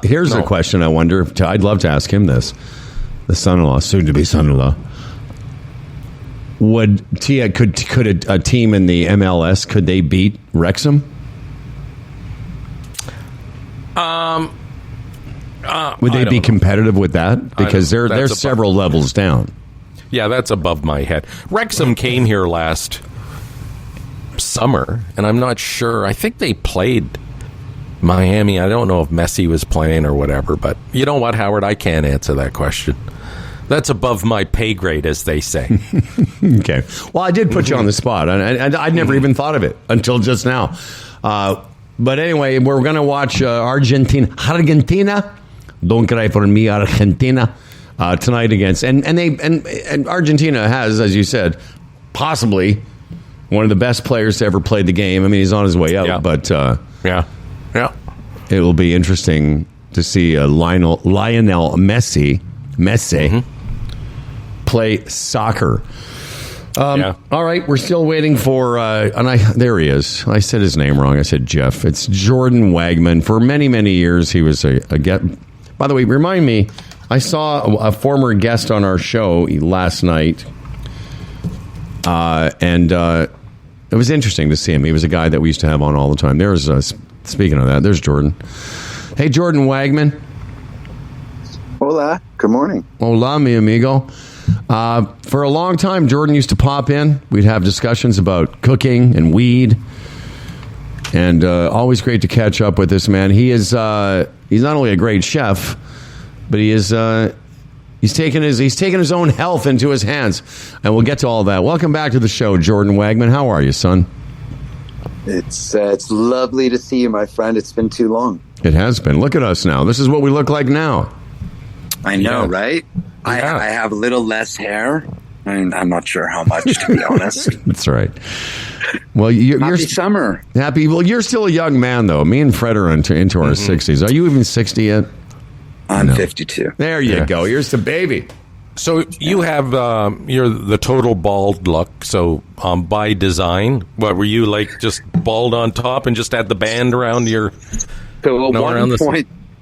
Here's a question I wonder. I'd love to ask him this. The son-in-law, soon-to-be son-in-law. Could a team in the MLS, could they beat Wrexham? Would they be competitive with that? Because they're several levels down. Yeah, that's above my head. Wrexham came here last summer, and I'm not sure. I think they played Miami. I don't know if Messi was playing or whatever, but you know what, Howard? I can't answer that question. That's above my pay grade, as they say. Okay. Well, I did put you on the spot, and I'd never even thought of it until just now. But anyway, we're going to watch Argentina. Don't cry for me, Argentina. Tonight against and Argentina has, as you said, possibly one of the best players to ever play the game. I mean, he's on his way out, but it will be interesting to see Lionel Messi play soccer. All right, we're still waiting for, there he is. I said his name wrong. I said Jeff. It's Jordan Wagman. For many, many years, he was a guest. By the way, remind me, I saw a former guest on our show last night, and it was interesting to see him. He was a guy that we used to have on all the time. There's, speaking of that, there's Jordan. Hey, Jordan Wagman. Hola. Good morning. Hola, mi amigo. For a long time, Jordan used to pop in. We'd have discussions about cooking and weed. And always great to catch up with this man. He is he's not only a great chef, but he is he's taken his own health into his hands. And we'll get to all that. Welcome back to the show, Jordan Wagman. How are you, son? It's lovely to see you, my friend. It's been too long. It has been. Look at us now. This is what we look like now. I know, right? Yeah. I have a little less hair. I'm not sure how much, to be honest. That's right. Well, you're Happy summer. happy. Well, you're still a young man, though. Me and Fred are into our 60s. Are you even 60 yet? I'm 52. There you go. Here's the baby. So you have you're the total bald look. So by design, what were you like? Just bald on top and just had the band around your? So No,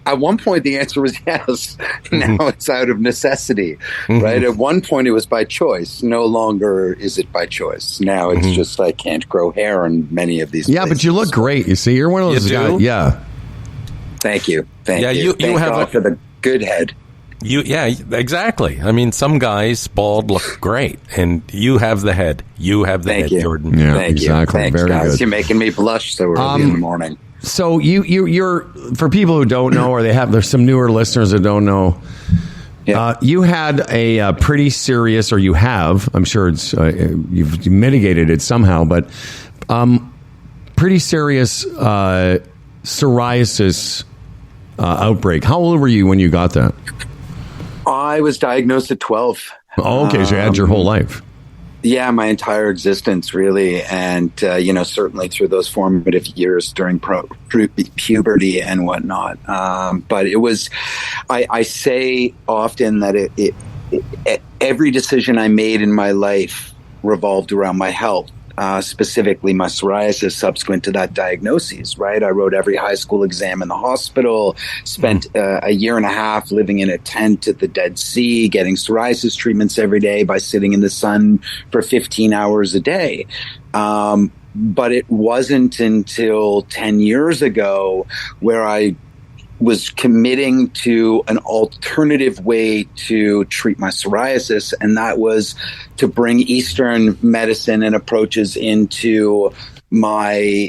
at one point, the answer was yes. Now it's out of necessity, right? At one point, it was by choice. No longer is it by choice. Now it's just I can't grow hair in many of these places. But you look great. You see, you're one of those guys. Yeah. Thank you. Thank you. You Thank have God for the good head. Exactly. I mean, some guys bald look great, and you have the head. You have the head, Jordan. Yeah, Thank exactly. you. Thanks, Very guys. good. You're making me blush so early in the morning. So you're for people who don't know, or there's some newer listeners that don't know. Yeah. You had a pretty serious, or you have. I'm sure it's you've mitigated it somehow, but pretty serious psoriasis outbreak. How old were you when you got that? I was diagnosed at 12. Oh, okay. So you had your whole life. Yeah, my entire existence, really. And, certainly through those formative years during puberty and whatnot. But it was, I say often that every decision I made in my life revolved around my health. Specifically my psoriasis subsequent to that diagnosis, right? I wrote every high school exam in the hospital, spent a year and a half living in a tent at the Dead Sea, getting psoriasis treatments every day by sitting in the sun for 15 hours a day. But it wasn't until 10 years ago where I was committing to an alternative way to treat my psoriasis, and that was to bring Eastern medicine and approaches into my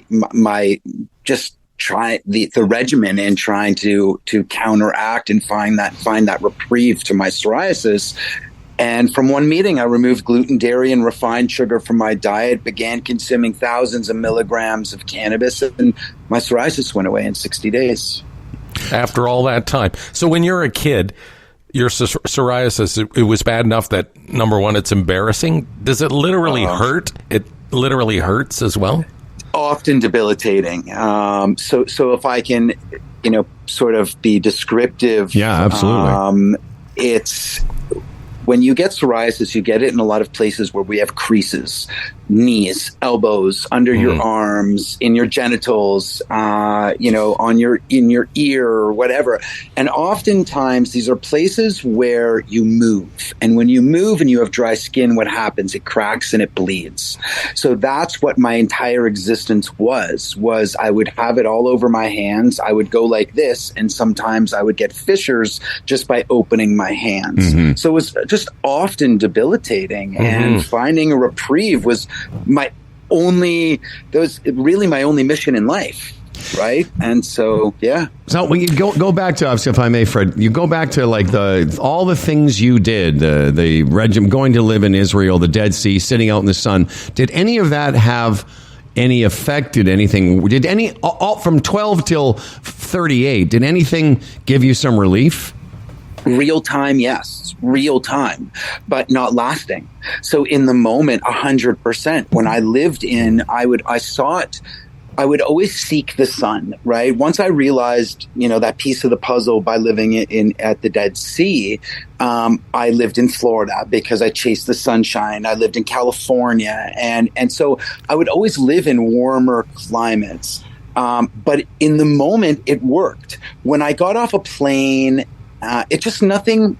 just try the regimen and trying to counteract and find that reprieve to my psoriasis. And from one meeting, I removed gluten, dairy, and refined sugar from my diet, began consuming thousands of milligrams of cannabis, and my psoriasis went away in 60 days. After all that time. So when you're a kid, your psoriasis, it was bad enough that, number one, it's embarrassing. Does it literally hurt? It literally hurts as well? Often debilitating. So if I can, sort of be descriptive. Yeah, absolutely. It's when you get psoriasis, you get it in a lot of places where we have creases, knees, elbows, under your arms, in your genitals, in your ear or whatever. And oftentimes these are places where you move. And when you move and you have dry skin, what happens? It cracks and it bleeds. So that's what my entire existence was I would have it all over my hands. I would go like this, and sometimes I would get fissures just by opening my hands. So it was just often debilitating, and finding a reprieve was my only mission in life, right? And so, yeah. So when you go back to, if I may, Fred, you go back to like all the things you did, the regime, going to live in Israel, the Dead Sea, sitting out in the sun. Did any of that have any effect? Did any all from 12 till 38? Did anything give you some relief? Real time, yes. Real time, but not lasting. So in the moment, 100%. When I lived I saw it. I would always seek the sun, right? Once I realized, that piece of the puzzle by living at the Dead Sea, I lived in Florida because I chased the sunshine. I lived in California. And so I would always live in warmer climates. But in the moment, it worked. When I got off a plane, it just nothing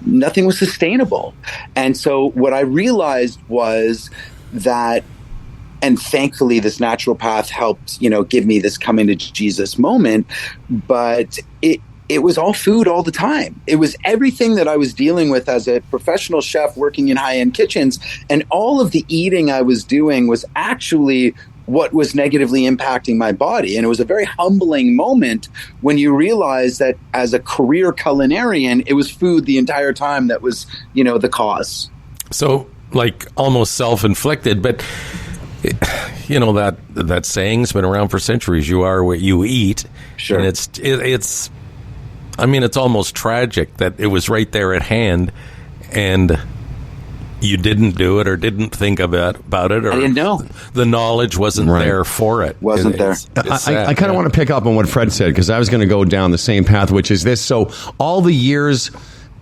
was sustainable. And so what I realized was that, and thankfully this naturopath helped, give me this coming to Jesus moment, but it was all food all the time. It was everything that I was dealing with as a professional chef working in high-end kitchens, and all of the eating I was doing was actually what was negatively impacting my body. And it was a very humbling moment when you realize that as a career culinarian, it was food the entire time that was, the cause. So, like, almost self-inflicted, but that saying's been around for centuries. You are what you eat. Sure. And it's almost tragic that it was right there at hand and you didn't do it or didn't think about it, or I didn't know. The knowledge wasn't there for it. Wasn't there. I kind of want to pick up on what Fred said, because I was going to go down the same path, which is this. So all the years,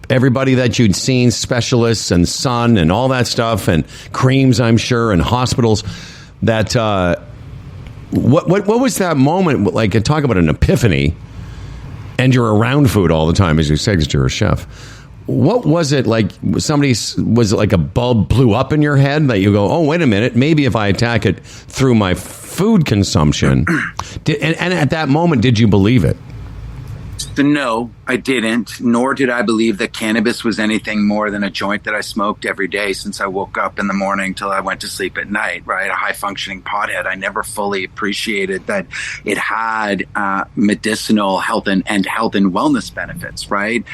everybody that you'd seen, specialists and Sun and all that stuff, and creams, I'm sure, and hospitals, that what was that moment like? Talk about an epiphany, and you're around food all the time, as you said, because you're a chef. What was it like? Was it like a bulb blew up in your head that you go, oh, wait a minute, maybe if I attack it through my food consumption? And at that moment, did you believe it? No, I didn't, nor did I believe that cannabis was anything more than a joint that I smoked every day since I woke up in the morning till I went to sleep at night, right? A high-functioning pothead. I never fully appreciated that it had medicinal health and health and wellness benefits, right?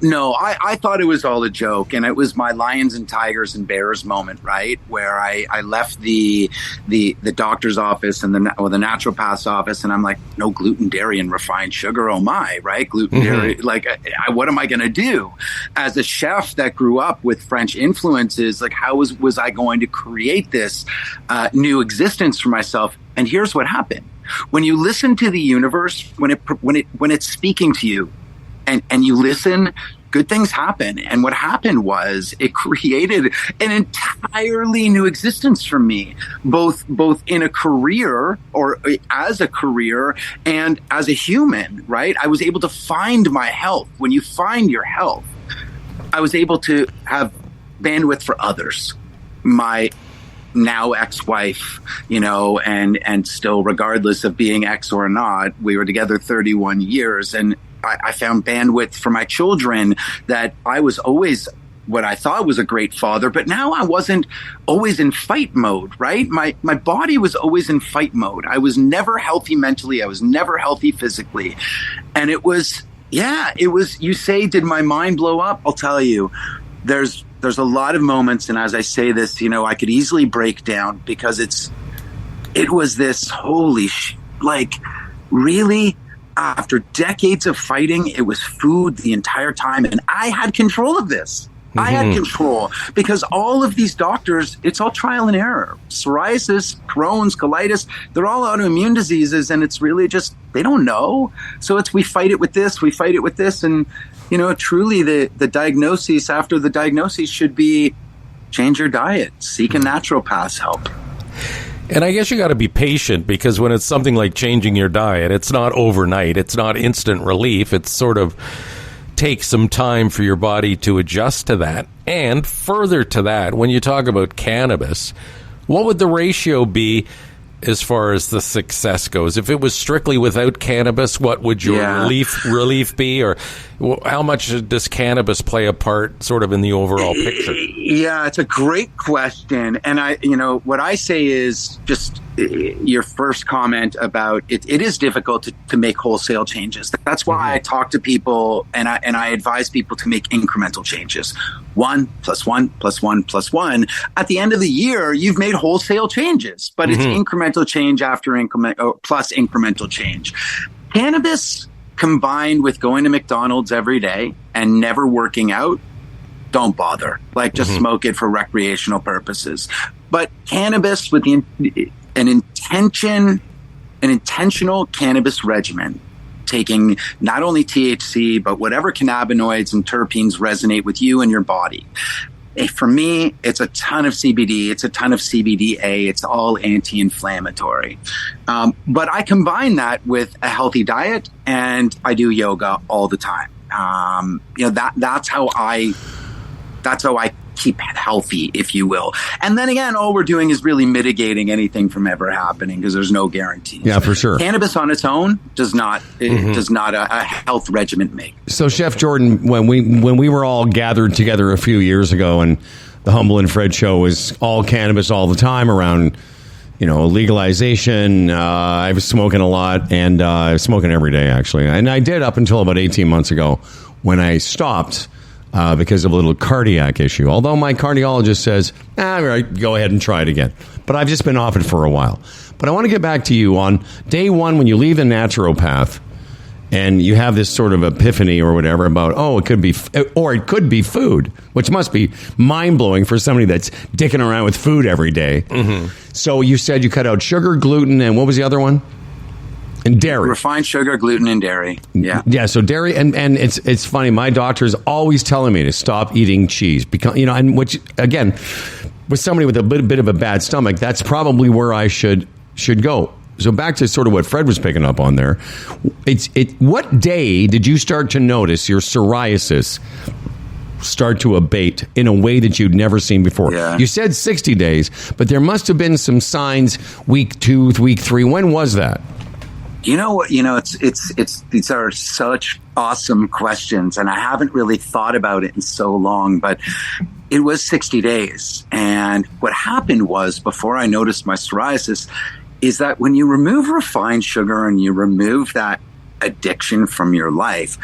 No, I thought it was all a joke, and it was my lions and tigers and bears moment, right? Where I left the doctor's office and the naturopath's office, and I'm like, no gluten, dairy, and refined sugar. Oh my, right? Gluten, dairy. Like, what am I going to do? As a chef that grew up with French influences, like, how was I going to create this new existence for myself? And here's what happened: when you listen to the universe, when it's speaking to you, and you listen, good things happen. And what happened was it created an entirely new existence for me, both in a career or as a career and as a human, right? I was able to find my health. When you find your health, I was able to have bandwidth for others. My now ex-wife, and still, regardless of being ex or not, we were together 31 years, and I found bandwidth for my children, that I was always what I thought was a great father, but now I wasn't always in fight mode, right? My body was always in fight mode. I was never healthy mentally. I was never healthy physically. And it was, you say, did my mind blow up? I'll tell you, there's a lot of moments, and as I say this, I could easily break down, because it was this really, after decades of fighting, it was food the entire time, and I had control of this. Mm-hmm. I had control, because all of these doctors, it's all trial and error. Psoriasis, Crohn's, colitis, they're all autoimmune diseases, and it's really just, they don't know. So we fight it with this, and truly the diagnosis after the diagnosis should be change your diet, seek a naturopath's help. And I guess you got to be patient, because when it's something like changing your diet, it's not overnight. It's not instant relief. It's sort of takes some time for your body to adjust to that. And further to that, when you talk about cannabis, what would the ratio be as far as the success goes? If it was strictly without cannabis, what would your relief be? Or how much does cannabis play a part sort of in the overall picture? Yeah, it's a great question. And what I say is just your first comment about it is difficult to make wholesale changes. That's why I talk to people and I advise people to make incremental changes. 1 + 1 + 1 + 1. At the end of the year, you've made wholesale changes, but it's incremental change after plus incremental change. Cannabis combined with going to McDonald's every day and never working out, don't bother. Just smoke it for recreational purposes. But cannabis with an intentional cannabis regimen, taking not only THC, but whatever cannabinoids and terpenes resonate with you and your body. For me, it's a ton of CBD. It's a ton of CBDA. It's all anti-inflammatory. But I combine that with a healthy diet, and I do yoga all the time. That's how I keep healthy, if you will. And then again, all we're doing is really mitigating anything from ever happening, because there's no guarantees. Yeah, for sure. Cannabis on its own does not a health regimen make. So, Chef Jordan, when we were all gathered together a few years ago, and the Humble and Fred show was all cannabis all the time around legalization. I was smoking a lot, and I was smoking every day, actually. And I did up until about 18 months ago when I stopped because of a little cardiac issue. Although my cardiologist says, all right, go ahead and try it again. But I've just been off it for a while. But I want to get back to you on day one when you leave the naturopath and you have this sort of epiphany or whatever about, it could be food, which must be mind-blowing for somebody that's dicking around with food every day. Mm-hmm. So you said you cut out sugar, gluten, and what was the other one? And dairy. Refined sugar, gluten, and dairy. Yeah. Yeah, so dairy, and it's funny, my doctor's always telling me to stop eating cheese, because, and which, again, with somebody with a bit of a bad stomach, that's probably where I should go. So back to sort of what Fred was picking up on there. What day did you start to notice your psoriasis start to abate in a way that you'd never seen before? Yeah. You said 60 days, but there must have been some signs week 2, week 3. When was that? You know what? These are such awesome questions, and I haven't really thought about it in so long, but it was 60 days. And what happened was, before I noticed my psoriasis, is that when you remove refined sugar and you remove that addiction from your life,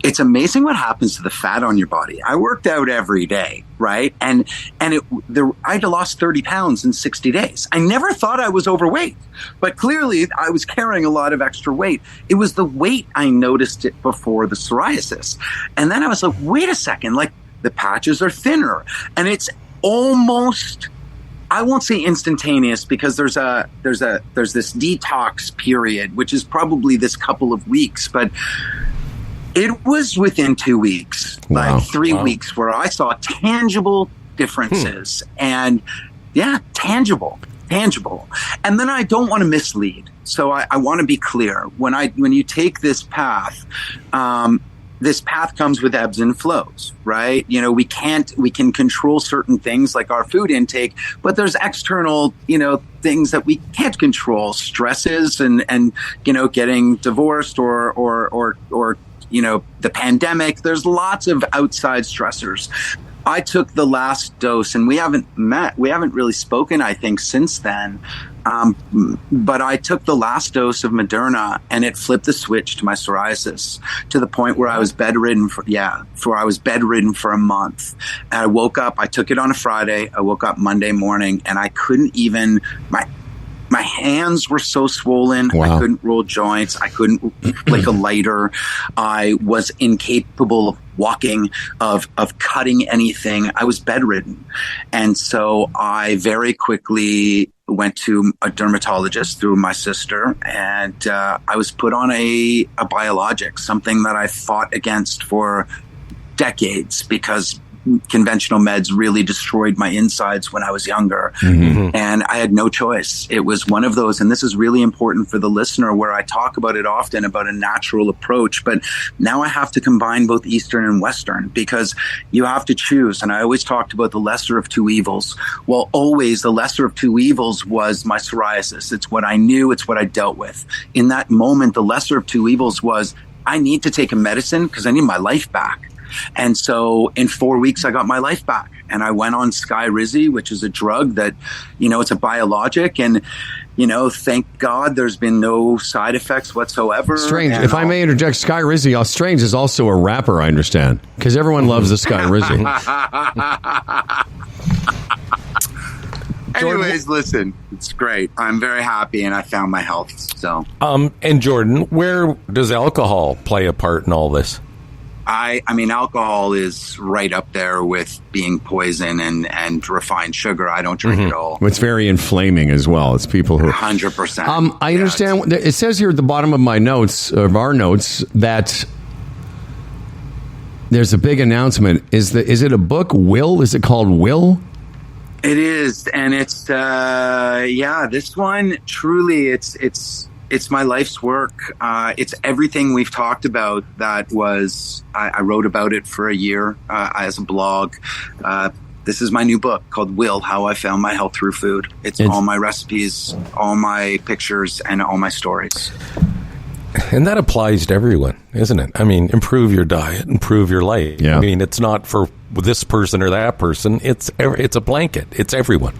it's amazing what happens to the fat on your body. I worked out every day, right? And I'd lost 30 pounds in 60 days. I never thought I was overweight, but clearly I was carrying a lot of extra weight. It was the weight I noticed it before the psoriasis. And then I was like, wait a second, like the patches are thinner, and it's almost, I won't say instantaneous, because there's this detox period, which is probably this couple of weeks, but it was within 2 weeks, Wow. like 3 weeks, where I saw tangible differences. And yeah, tangible. And then I don't want to mislead. So I want to be clear. When you take this path comes with ebbs and flows, right? We can control certain things like our food intake, but there's external, things that we can't control, stresses and getting divorced or the pandemic. There's lots of outside stressors. I took the last dose, and we haven't really spoken, I think, since then. But I took the last dose of Moderna, and it flipped the switch to my psoriasis, to the point where I was bedridden for a month. And I woke up, I took it on a Friday. I woke up Monday morning, and I couldn't even, my hands were so swollen. Wow. I couldn't roll joints. I couldn't flick a lighter. I was incapable of walking, of cutting anything. I was bedridden. And so I very quickly went to a dermatologist through my sister, and I was put on a biologic, something that I fought against for decades, because conventional meds really destroyed my insides when I was younger. Mm-hmm. And I had no choice. It was one of those, and this is really important for the listener, where I talk about it often, about a natural approach, but now I have to combine both Eastern and Western, because you have to choose. And I always talked about the lesser of two evils. Well, always the lesser of two evils was my psoriasis. It's what I knew. It's what I dealt with. In that moment, the lesser of two evils was, I need to take a medicine because I need my life back. And so in 4 weeks, I got my life back, and I went on Skyrizi, which is a drug that, it's a biologic, and, thank God there's been no side effects whatsoever. Strange. If I may interject, Skyrizi, Strange is also a rapper, I understand, because everyone loves the Skyrizi. Anyways, listen, it's great. I'm very happy, and I found my health. So, and Jordan, where does alcohol play a part in all this? I mean, alcohol is right up there with being poison and refined sugar. I don't drink at all. It's very inflaming as well. It's people who 100%. I understand. It says here at the bottom of my notes, of our notes, that there's a big announcement. Is it a book? Will? Is it called Will? It is, and it's this one truly it's my life's work. It's everything we've talked about. That was, I wrote about it for a year as a blog. This is my new book called Will, How I Found My Health Through Food. It's all my recipes, all my pictures, and all my stories. And that applies to everyone, isn't it? I mean, improve your diet, improve your life. Yeah. I mean, it's not for this person or that person. It's a blanket. It's everyone.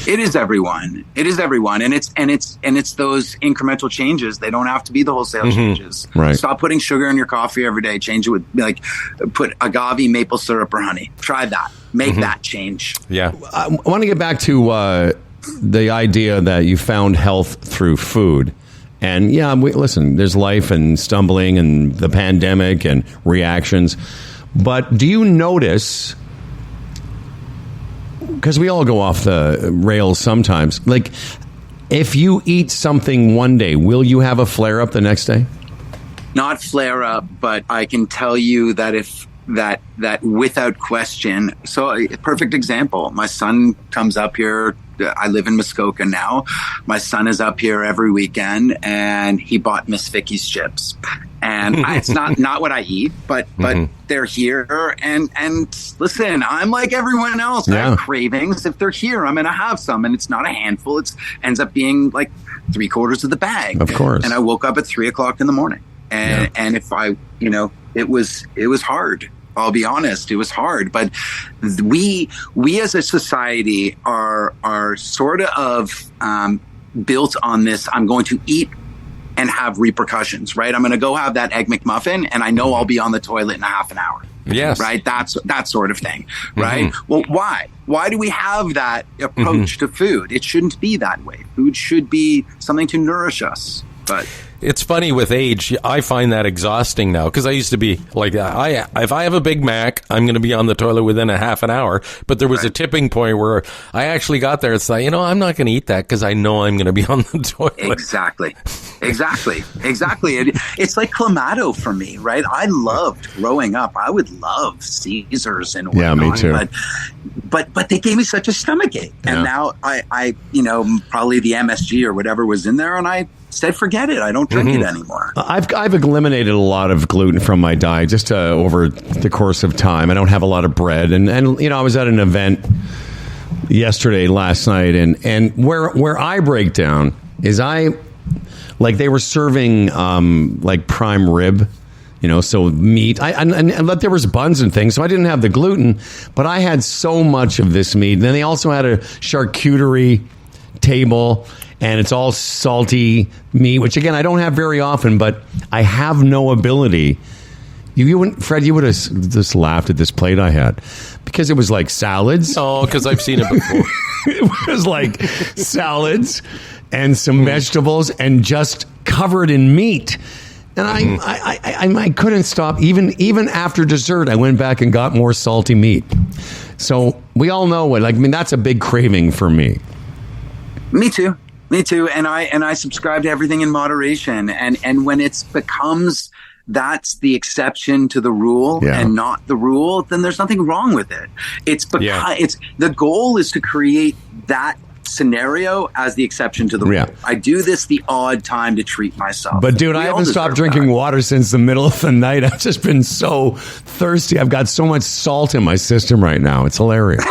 It is everyone. It is everyone, and it's those incremental changes. They don't have to be the wholesale changes. Right. Stop putting sugar in your coffee every day. Change it with put agave, maple syrup, or honey. Try that. Make that change. Yeah. I want to get back to the idea that you found health through food. And listen, there's life and stumbling and the pandemic and reactions. But do you notice, because we all go off the rails sometimes, like if you eat something one day, will you have a flare up the next day? Not flare up, but I can tell you that that without question. So a perfect example, my son comes up here. I live in Muskoka now. My son is up here every weekend, and he bought Miss Vicky's chips. And it's not what I eat, but they're here. And listen, I'm like everyone else. I have cravings. If they're here, I'm going to have some. And it's not a handful. It ends up being like 3/4 of the bag. Of course. And I woke up at 3:00 in the morning. And if I, it was hard. I'll be honest, it was hard, but we as a society are sort of built on this. I'm going to eat and have repercussions, right? I'm going to go have that Egg McMuffin, and I know I'll be on the toilet in a half an hour. Yes, right. That sort of thing, right? Well, why? Why do we have that approach to food? It shouldn't be that way. Food should be something to nourish us, but. It's funny with age, I find that exhausting now, because I used to be like that. If I have a Big Mac, I'm going to be on the toilet within a half an hour. But there was a tipping point where I actually got there. It's like, I'm not going to eat that because I know I'm going to be on the toilet. Exactly. It's like Clamato for me, right? I loved growing up. I would love Caesars and whatnot. Yeah, me too. But they gave me such a stomachache. And now I probably the MSG or whatever was in there, and I said, forget it. I don't drink it anymore. I've eliminated a lot of gluten from my diet just over the course of time. I don't have a lot of bread. And I was at an event last night, and where I break down is they were serving like prime rib, so meat. But there was buns and things, so I didn't have the gluten, but I had so much of this meat. And then they also had a charcuterie table, and it's all salty meat, which again I don't have very often, but I have no ability. You wouldn't, Fred, you would have just laughed at this plate I had, because it was like salads. Oh, because I've seen it before. It was like salads and some vegetables and just covered in meat. And I couldn't stop. Even after dessert, I went back and got more salty meat. So we all know that's a big craving for me. Me too. And I subscribe to everything in moderation. And when it becomes that's the exception to the rule and not the rule, then there's nothing wrong with it. It's because the goal is to create that scenario as the exception to the rule. I do this the odd time to treat myself. But dude, I haven't stopped drinking water since the middle of the night. I've just been so thirsty. I've got so much salt in my system right now. It's hilarious.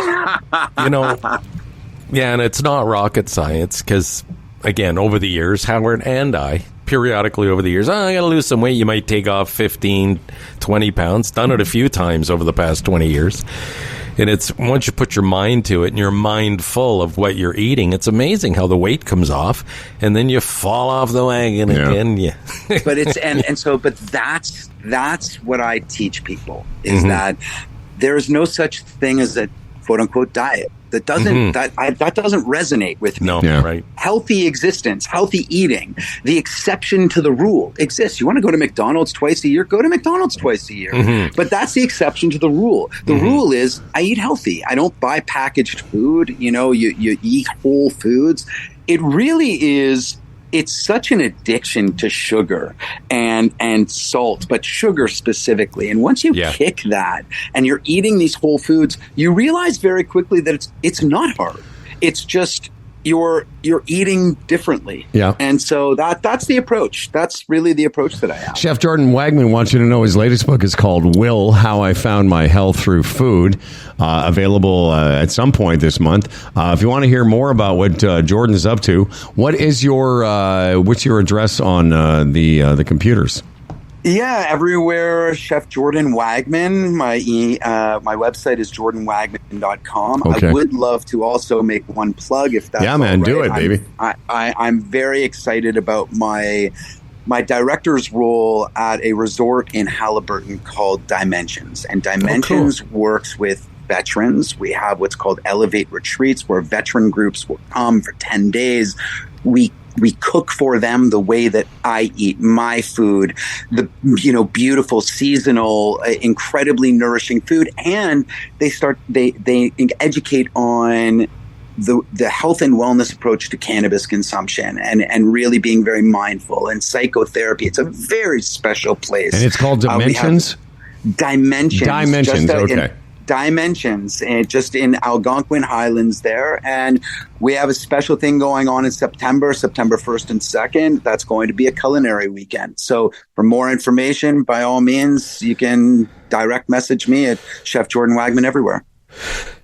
Yeah, and it's not rocket science, because, again, over the years, Howard and I, periodically over the years, I got to lose some weight. You might take off 15, 20 pounds. Done it a few times over the past 20 years. And it's once you put your mind to it and you're mindful of what you're eating, it's amazing how the weight comes off, and then you fall off the wagon again. Yeah. But that's what I teach people is that there's no such thing as a quote unquote diet. That doesn't that doesn't resonate with me. No, right. Healthy existence, healthy eating, the exception to the rule exists. You want to go to McDonald's twice a year? Go to McDonald's twice a year. But that's the exception to the rule. The rule is I eat healthy. I don't buy packaged food. You eat whole foods. It really is. It's such an addiction to sugar and salt, but sugar specifically. And once you kick that and you're eating these whole foods, you realize very quickly that it's not hard. It's just you're eating differently. Yeah. And so that's the approach. That's really the approach that I have. Chef Jordan Wagman wants you to know his latest book is called Will, How I Found My Health Through Food, available at some point this month. If you want to hear more about what Jordan's up to, what's your address on the computers? Yeah, everywhere. Chef Jordan Wagman. My website is jordanwagman.com. Okay. I would love to also make one plug if that's Yeah, man, all do right. it, baby. I'm very excited about my director's role at a resort in Halliburton called Dimensions. And Dimensions works with veterans. We have what's called Elevate Retreats, where veteran groups will come for 10 days. We cook for them the way that I eat my food, the beautiful, seasonal, incredibly nourishing food, and they educate on the health and wellness approach to cannabis consumption and really being very mindful, and psychotherapy. It's a very special place. And it's called Dimensions? Dimensions. Dimensions, okay. Dimensions, and just in Algonquin Highlands there. And we have a special thing going on in September 1st and 2nd. That's going to be a culinary weekend. So for more information, by all means, you can direct message me at Chef Jordan Wagman everywhere.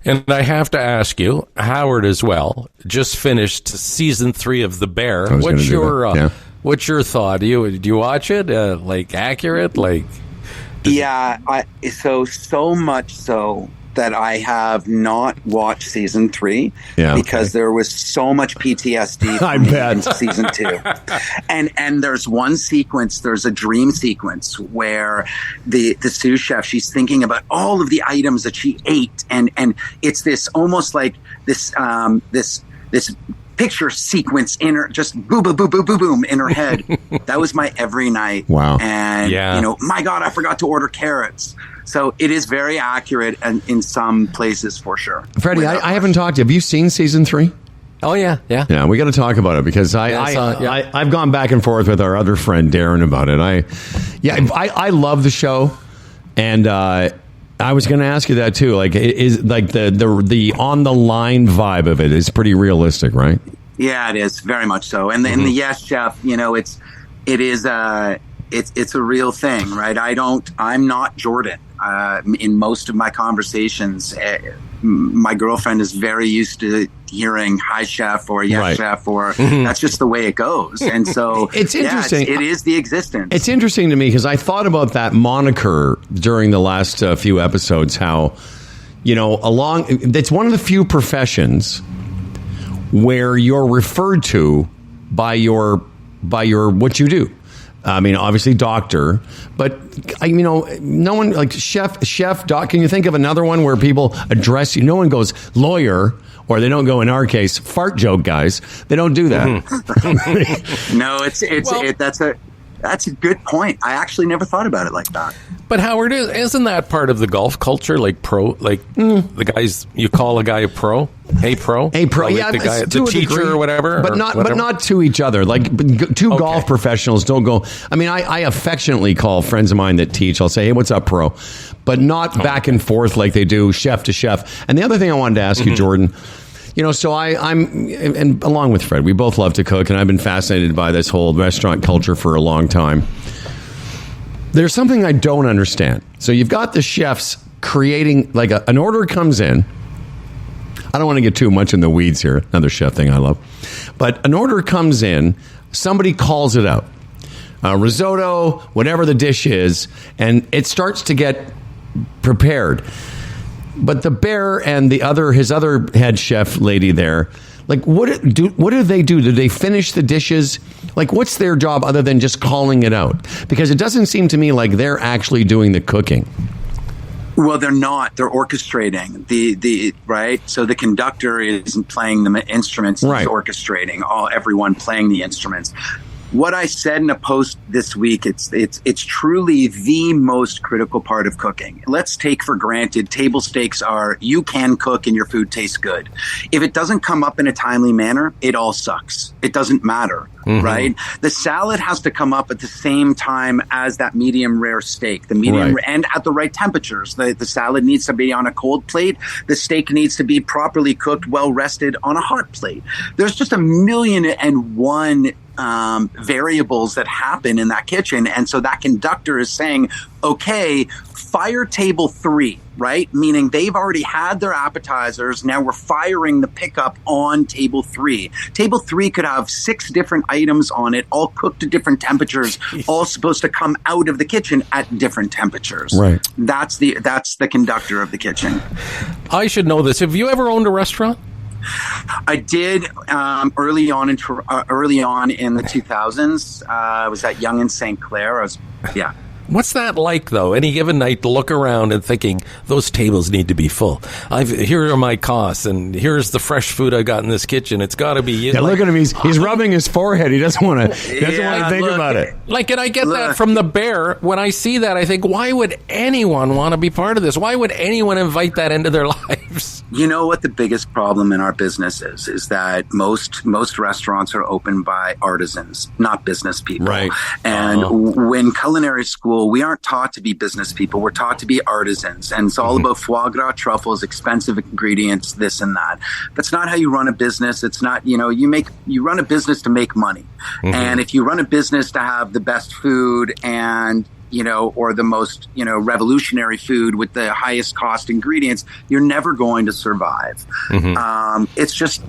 And I have to ask you, Howard as well, just finished season 3 of The Bear. What's your thought? Do you watch it? Accurate? Yeah, so much so that I have not watched season 3 because there was so much PTSD in season 2. And there's one sequence, there's a dream sequence where the sous chef, she's thinking about all of the items that she ate, and it's this almost like this picture sequence in her, just boom, boom, boom, boom, boom, boom in her head. That was my every night. Wow. And, my God, I forgot to order carrots. So it is very accurate in some places for sure. Freddie, I haven't talked to you. Have you seen season 3? Oh, yeah. Yeah, we got to talk about it because I've gone back and forth with our other friend Darren about it. I love the show, and I was going to ask you that too. Is the on the line vibe of it is pretty realistic, right? Yeah, it is very much so. And the Yes Chef, it's a real thing, right? I'm not Jordan. In most of my conversations, my girlfriend is very used to hearing "Hi Chef" or "Yes Chef," or that's just the way it goes. And so it's interesting. It is the existence. It's interesting to me because I thought about that moniker during the last few episodes. How it's one of the few professions where you're referred to by your what you do. I mean, obviously doctor, but no one like chef, doc. Can you think of another one where people address you? No one goes lawyer, or they don't go, in our case, fart joke guys. They don't do that. No, that's a good point. I actually never thought about it like that. But Howard, isn't that part of the golf culture? The guys, you call a guy a pro? Hey, pro? Hey, pro. The teacher or whatever. But not to each other. Golf professionals don't go. I mean, I affectionately call friends of mine that teach. I'll say, hey, what's up, pro? But not back and forth like they do chef to chef. And the other thing I wanted to ask you, Jordan, so and along with Fred, we both love to cook, and I've been fascinated by this whole restaurant culture for a long time. There's something I don't understand. So you've got the chefs creating, an order comes in. I don't want to get too much in the weeds here. Another chef thing I love. But an order comes in, somebody calls it out. Risotto, whatever the dish is, and it starts to get prepared. But the Bear and his other head chef lady there, what do they do? Do they finish the dishes? What's their job other than just calling it out? Because it doesn't seem to me like they're actually doing the cooking. Well, they're not. They're orchestrating the right. So the conductor isn't playing the instruments; he's orchestrating everyone playing the instruments. What I said in a post this week, it's truly the most critical part of cooking. Let's take for granted table stakes are you can cook and your food tastes good. If it doesn't come up in a timely manner, it all sucks. It doesn't matter, right? The salad has to come up at the same time as that medium rare steak, and at the right temperatures. The salad needs to be on a cold plate. The steak needs to be properly cooked, well rested on a hot plate. There's just 1,000,001 variables that happen in that kitchen. And so that conductor is saying, okay, fire table 3, right? Meaning they've already had their appetizers. Now we're firing the pickup on table 3. Table 3 could have 6 different items on it, all cooked to different temperatures, all supposed to come out of the kitchen at different temperatures. Right. That's the conductor of the kitchen. I should know this. Have you ever owned a restaurant? I did early on in the 2000s. I was at Yonge and St. Clair. What's that like, though? Any given night, to look around and thinking, those tables need to be full. Here are my costs, and here's the fresh food I got in this kitchen. It's got to be... Yeah, look at him. He's rubbing his forehead. He doesn't want to think about it. Like, and I get that from the bear. When I see that, I think, why would anyone want to be part of this? Why would anyone invite that into their lives? You know what the biggest problem in our business is that most restaurants are opened by artisans, not business people. Right. And when culinary school, we aren't taught to be business people. We're taught to be artisans. And it's all about foie gras, truffles, expensive ingredients, this and that. That's not how you run a business. It's not, you run a business to make money. And if you run a business to have the best food and or the most, revolutionary food with the highest cost ingredients, you're never going to survive. It's just,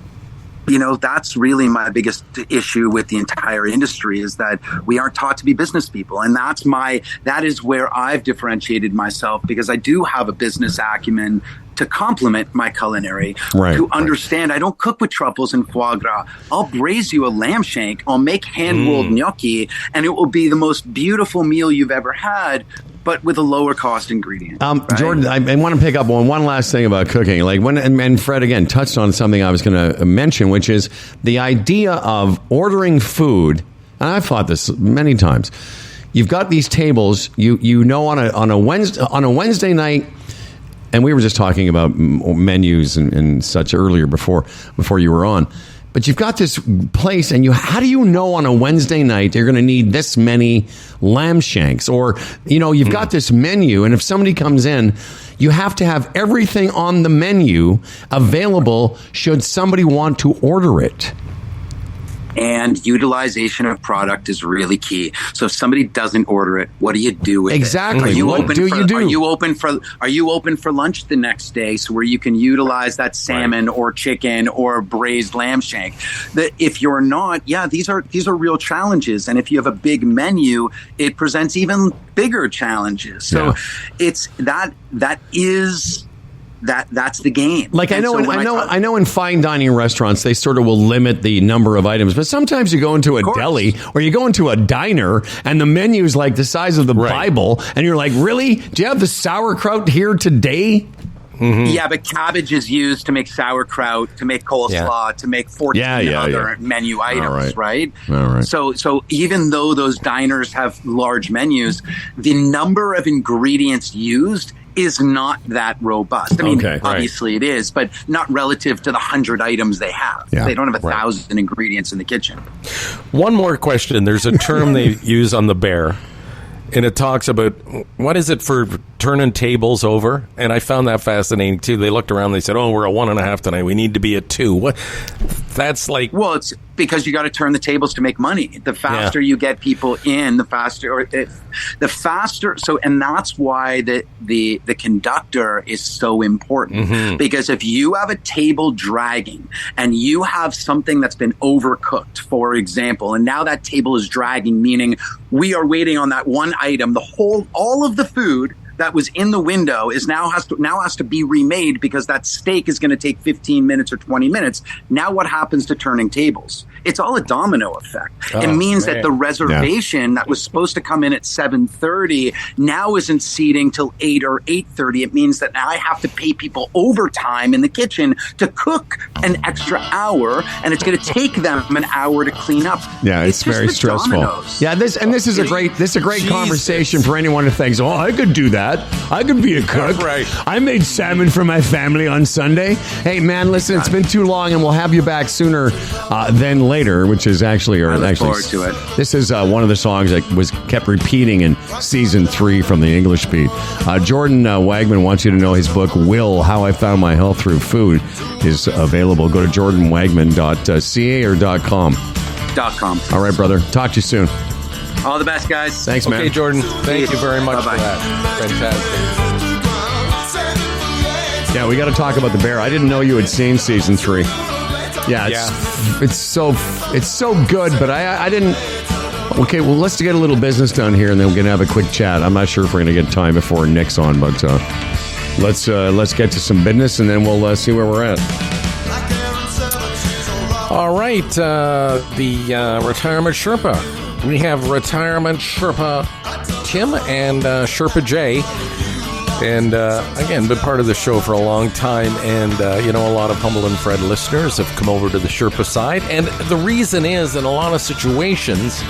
that's really my biggest issue with the entire industry, is that we aren't taught to be business people. And that is where I've differentiated myself, because I do have a business acumen to complement my culinary, to understand I don't cook with truffles and foie gras. I'll braise you a lamb shank, I'll make hand-rolled gnocchi, and it will be the most beautiful meal you've ever had, but with a lower cost ingredient. Right? Jordan, I want to pick up on one last thing about cooking. Like and Fred again touched on something I was going to mention, which is the idea of ordering food. And I've thought this many times. You've got these tables, on a Wednesday night. And we were just talking about menus and such earlier before you were on. But you've got this place, and how do you know on a Wednesday night you're going to need this many lamb shanks? Or, you've got this menu, and if somebody comes in, you have to have everything on the menu available should somebody want to order it. And utilization of product is really key. So if somebody doesn't order it, what do you do with exactly. it? What do you do? Are you open for lunch the next day, so where you can utilize that salmon or chicken or braised lamb shank? If you're not, these are real challenges. And if you have a big menu, it presents even bigger challenges. So it's that's the game. Like I know in fine dining restaurants they sort of will limit the number of items, but sometimes you go into a deli or you go into a diner and the menu is like the size of the Bible, and you're like, really? Do you have the sauerkraut here today? Yeah, but cabbage is used to make sauerkraut, to make coleslaw, to make 14 other menu items, right? All right. So even though those diners have large menus, the number of ingredients used is not that robust. I mean, obviously it is, but not relative to the 100 items they have. Yeah. They don't have 1,000 ingredients in the kitchen. One more question. There's a term they use on the bear, and it talks about, what is it for turning tables over? And I found that fascinating too. They looked around, they said, we're a 1.5 tonight. We need to be a 2. What? That's like... Well, it's because you got to turn the tables to make money. The faster you get people in, the faster. So, and that's why the conductor is so important. Because if you have a table dragging and you have something that's been overcooked, for example, and now that table is dragging, meaning we are waiting on that one item, all of the food that was in the window now has to be remade, because that steak is going to take 15 minutes or 20 minutes. Now what happens to turning tables? It's all a domino effect. It means that the reservation that was supposed to come in at 7:30 now isn't seating till 8 or 8:30. It means that now I have to pay people overtime in the kitchen to cook an extra hour, and it's going to take them an hour to clean up. Yeah, it's very stressful. Dominoes. Yeah, this is a great conversation for anyone who thinks, I could do that. I could be a cook. I made salmon for my family on Sunday. Hey, man, listen, it's been too long, and we'll have you back sooner than later, which is actually... I look forward to it. This is one of the songs that was kept repeating in season 3 from the English Beat. Jordan Wagman wants you to know his book, Will, How I Found My Health Through Food, is available. Go to jordanwagman.ca or .com. .com. All right, brother. Talk to you soon. All the best, guys. Thanks, man. Okay, Jordan. Thank you very much Bye-bye. for that. Fantastic. Yeah, we got to talk about the bear. I didn't know you had seen season 3. Yeah, it's so good, but I didn't. Okay, well, let's get a little business done here, and then we're gonna have a quick chat. I'm not sure if we're gonna get time before Nick's on, but let's get to some business, and then we'll see where we're at. All right, the Retirement Sherpa. We have Retirement Sherpa Tim and Sherpa Jay. And again, been part of the show for a long time. And, a lot of Humble and Fred listeners have come over to the Sherpa side. And the reason is, in a lot of situations,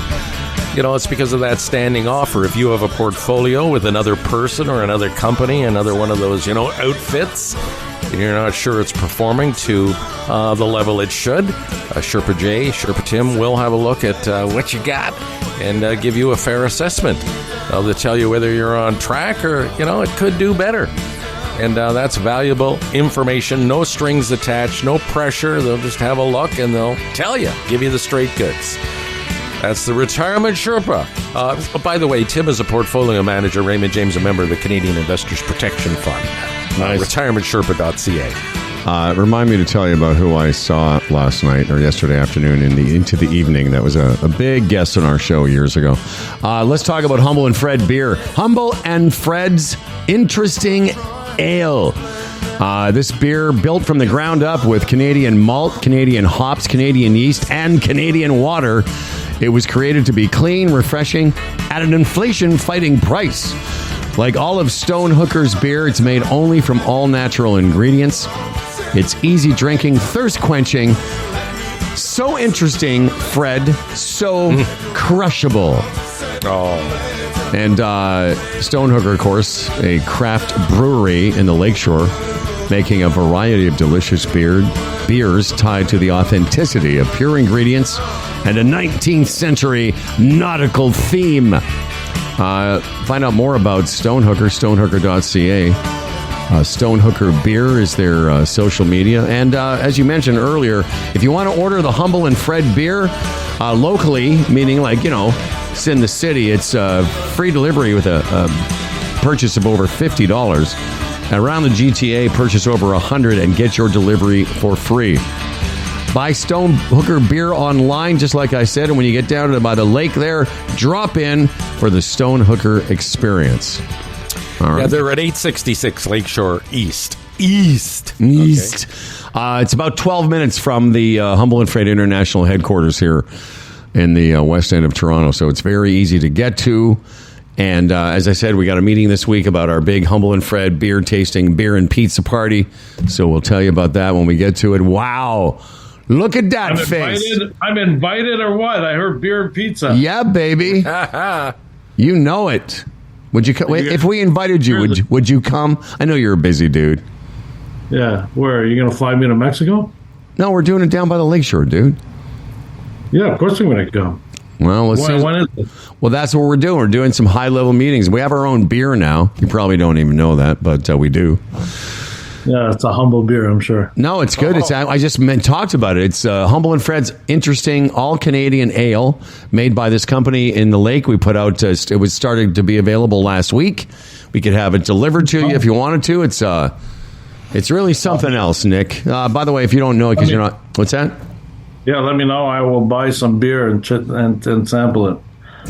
it's because of that standing offer. If you have a portfolio with another person or another company, another one of those, outfits, and you're not sure it's performing to the level it should, Sherpa Jay, Sherpa Tim will have a look at what you got and give you a fair assessment. They'll tell you whether you're on track or, it could do better. And that's valuable information, no strings attached, no pressure. They'll just have a look and they'll tell you, give you the straight goods. That's the Retirement Sherpa. By the way, Tim is a portfolio manager, Raymond James, a member of the Canadian Investors Protection Fund. Nice. RetirementSherpa.ca. Remind me to tell you about who I saw last night or yesterday afternoon into the evening. That was a big guest on our show years ago. Let's talk about Humble and Fred beer. Humble and Fred's Interesting Ale. This beer built from the ground up with Canadian malt, Canadian hops, Canadian yeast, and Canadian water. It was created to be clean, refreshing, at an inflation-fighting price. Like all of Stone Hooker's beer, it's made only from all-natural ingredients. It's easy drinking, thirst-quenching, so interesting, Fred, so crushable. Oh. And Stone Hooker, of course, a craft brewery in the Lakeshore, making a variety of delicious beers tied to the authenticity of pure ingredients and a 19th century nautical theme. Find out more about Stone Hooker, stonehooker.ca. Stone Hooker Beer is their social media. And as you mentioned earlier, if you want to order the Humble and Fred beer locally, meaning it's in the city, it's free delivery with a purchase of over $50. Around the GTA, purchase over $100 and get your delivery for free. Buy Stone Hooker beer online, just like I said, and when you get down by the lake there, drop in for the Stone Hooker experience. All right. Yeah, they're at 866 Lakeshore East. Okay. It's about 12 minutes from the Humble and Fred International headquarters here in the west end of Toronto, so it's very easy to get to. And as I said, we got a meeting this week about our big Humble and Fred beer tasting, beer and pizza party. So we'll tell you about that when we get to it. Wow. Look at that face. I'm invited or what? I heard beer and pizza. Yeah, baby. You know it. Would you come? If we invited you, would you come? I know you're a busy dude. Yeah. Where? Are you going to fly me to Mexico? No, we're doing it down by the lakeshore, dude. Yeah, of course I'm going to come. Well, let's see. When is it? Well, that's what we're doing. We're doing some high-level meetings. We have our own beer now. You probably don't even know that, but we do. Yeah, it's a Humble beer, I'm sure. No, it's good. I just talked about it. It's Humble and Fred's Interesting all-Canadian ale made by this company in the lake. We put out, it was started to be available last week. We could have it delivered to you if you wanted to. It's really something else, Nick. By the way, if you don't know it because you're not... What's that? Yeah, let me know. I will buy some beer and sample it.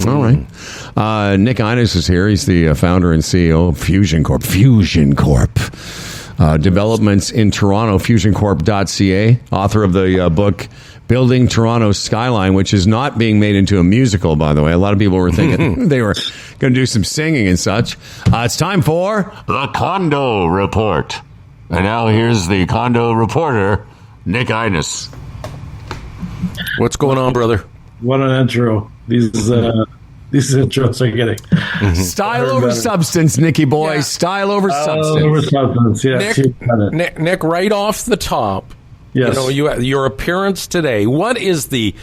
All right. Nick Innes is here. He's the founder and CEO of Fusion Corp. Developments in Toronto, fusioncorp.ca, author of the book Building Toronto's Skyline, which is not being made into a musical, by the way. A lot of people were thinking they were going to do some singing and such. It's time for the Condo Report. And now here's the Condo Reporter, Nick Innes. What's going on, brother? What an intro. These intros are getting. Style over substance, Nicky boy. Yeah. Style over substance. Yes, Nick, right off the top, yes. Your appearance today, what is the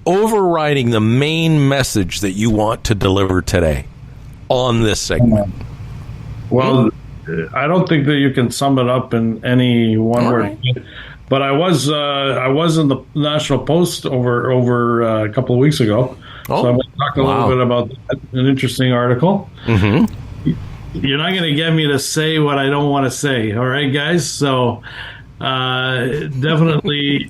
main message that you want to deliver today on this segment? Well, I don't think that you can sum it up in any one word. Right. But I was in the National Post over a couple of weeks ago, So I'm going to talk a little bit about that, an interesting article. You're not going to get me to say what I don't want to say. All right, guys? So definitely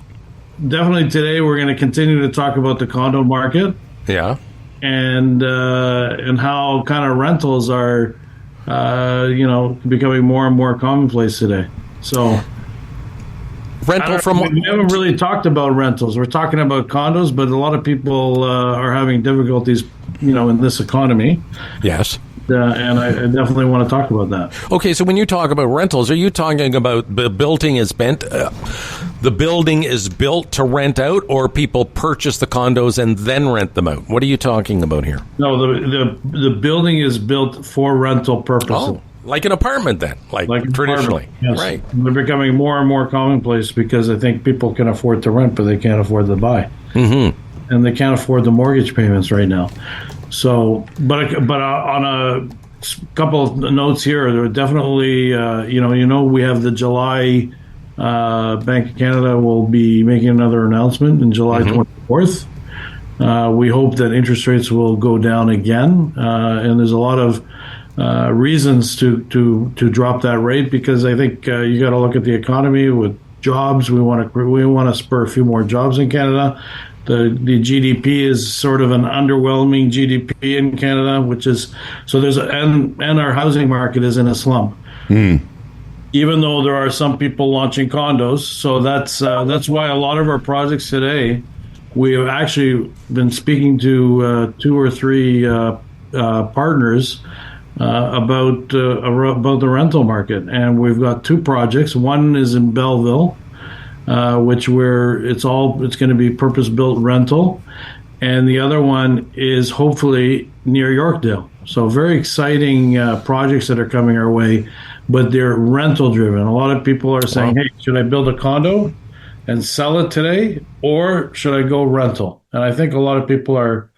today we're going to continue to talk about the condo market. Yeah. And how kind of rentals are, becoming more and more commonplace today. So we haven't really talked about rentals. We're talking about condos, but a lot of people are having difficulties, in this economy. Yes. And I definitely want to talk about that. Okay, so when you talk about rentals, are you talking about the building is built to rent out, or people purchase the condos and then rent them out? What are you talking about here? No, the building is built for rental purposes. Oh, like an apartment then, like traditionally. Yes. Right. They're becoming more and more commonplace because I think people can afford to rent, but they can't afford to buy. Mm-hmm. And they can't afford the mortgage payments right now. So, but on a couple of notes here, there are definitely, we have the July Bank of Canada will be making another announcement in July 24th. We hope that interest rates will go down again, and there's a lot of reasons to drop that rate, because I think you got to look at the economy with jobs. We want to spur a few more jobs in Canada. The GDP is sort of an underwhelming GDP in Canada, which is so and our housing market is in a slump. Even though there are some people launching condos, so that's why a lot of our projects today, we have actually been speaking to 2 or 3 partners about the rental market, and we've got 2 projects. One is in Belleville, which it's going to be purpose-built rental, and the other one is hopefully near Yorkdale. So very exciting projects that are coming our way, but they're rental-driven. A lot of people are saying, "Hey, should I build a condo and sell it today, or should I go rental?" And I think a lot of people are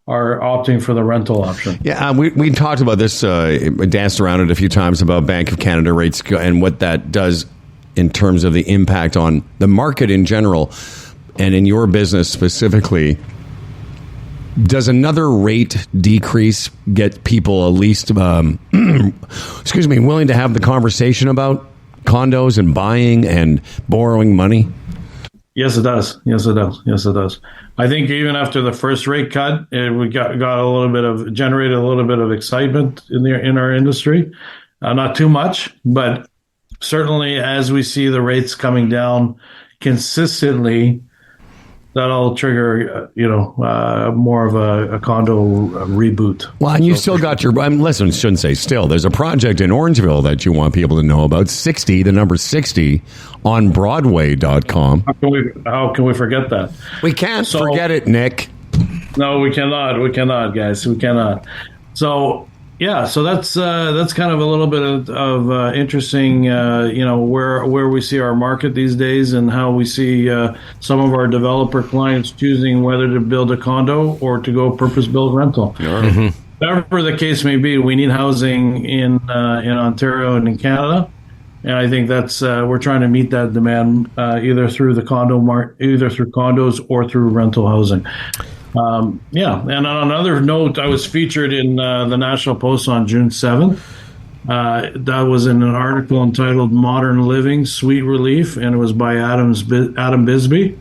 opting for the rental option. Yeah, we talked about this, danced around it a few times about Bank of Canada rates and what that does in terms of the impact on the market in general, and in your business specifically. Does another rate decrease get people at least, willing to have the conversation about condos and buying and borrowing money? Yes, it does. Yes, it does. Yes, it does. I think even after the first rate cut, we generated a little bit of excitement in our industry. Not too much, but certainly as we see the rates coming down consistently, that'll trigger, more of a condo reboot. Well, and you still got your, listen, shouldn't say still. There's a project in Orangeville that you want people to know about, 60, the number 60, on Broadway.com. How can we forget that? We can't forget it, Nick. No, we cannot. We cannot, guys. We cannot. So, yeah, so that's kind of a little bit of interesting, where we see our market these days, and how we see some of our developer clients choosing whether to build a condo or to go purpose-built rental. Whatever the case may be, we need housing in Ontario and in Canada, and I think that's we're trying to meet that demand either through the either through condos or through rental housing. And on another note, I was featured in the National Post on June 7th. That was in an article entitled "Modern Living, Sweet Relief," and it was by Adam Bisbee.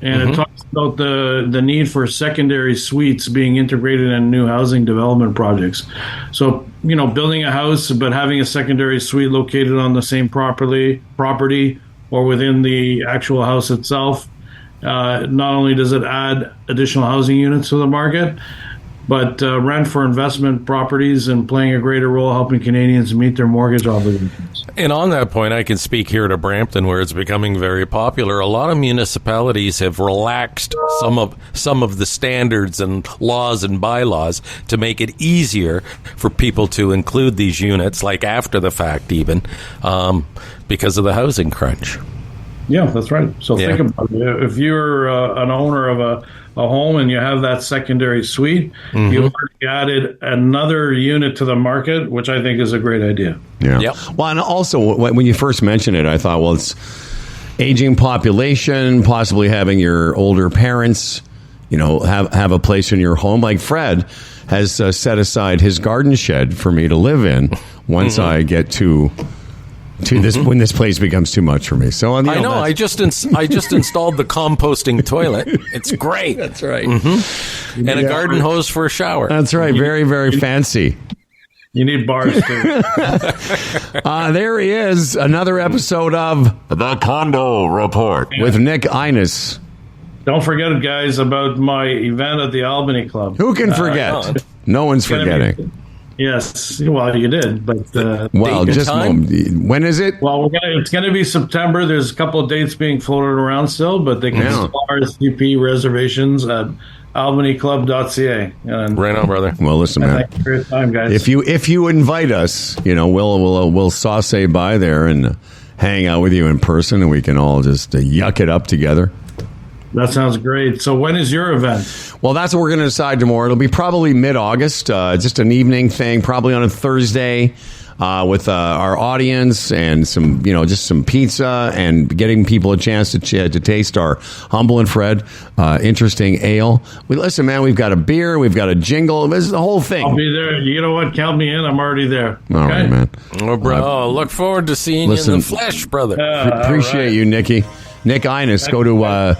And it talks about the need for secondary suites being integrated in new housing development projects. So, building a house, but having a secondary suite located on the same property or within the actual house itself. Not only does it add additional housing units to the market, but rent for investment properties and playing a greater role helping Canadians meet their mortgage obligations. And on that point, I can speak here to Brampton, where it's becoming very popular. A lot of municipalities have relaxed some of the standards and laws and bylaws to make it easier for people to include these units, like after the fact even, because of the housing crunch. Yeah, that's right. So think about it. If you're an owner of a home and you have that secondary suite, you've already added another unit to the market, which I think is a great idea. Yeah. Yep. Well, and also when you first mentioned it, I thought, well, it's aging population, possibly having your older parents have a place in your home. Like Fred has set aside his garden shed for me to live in once I get to this when this place becomes too much for me. So I know I just installed the composting toilet. It's great. That's right. And a garden hose for a shower. That's right. Very, very fancy. You need bars too. There he is. Another episode of The Condo Report with Nick Innes. Don't forget, guys, about my event at the Albany Club. Who can forget? No one's forgetting. Yes, well, you did, but when is it? Well, it's going to be September. There's a couple of dates being floated around still, but they can still RSVP reservations at albanyclub.ca. Right on, brother. Well, listen, man. Thank you for your time, guys. If you invite us, we'll sauce by there and hang out with you in person, and we can all just yuck it up together. That sounds great. So when is your event? Well, that's what we're going to decide tomorrow. It'll be probably mid-August, just an evening thing, probably on a Thursday with our audience and some, just some pizza and getting people a chance to taste our Humble and Fred interesting ale. Listen, man, we've got a beer, we've got a jingle. This is the whole thing. I'll be there. You know what? Count me in. I'm already there. All right, man. Oh, bro. Look forward to seeing you in the flesh, brother. Appreciate you, Nicky. Nick Innes. Go to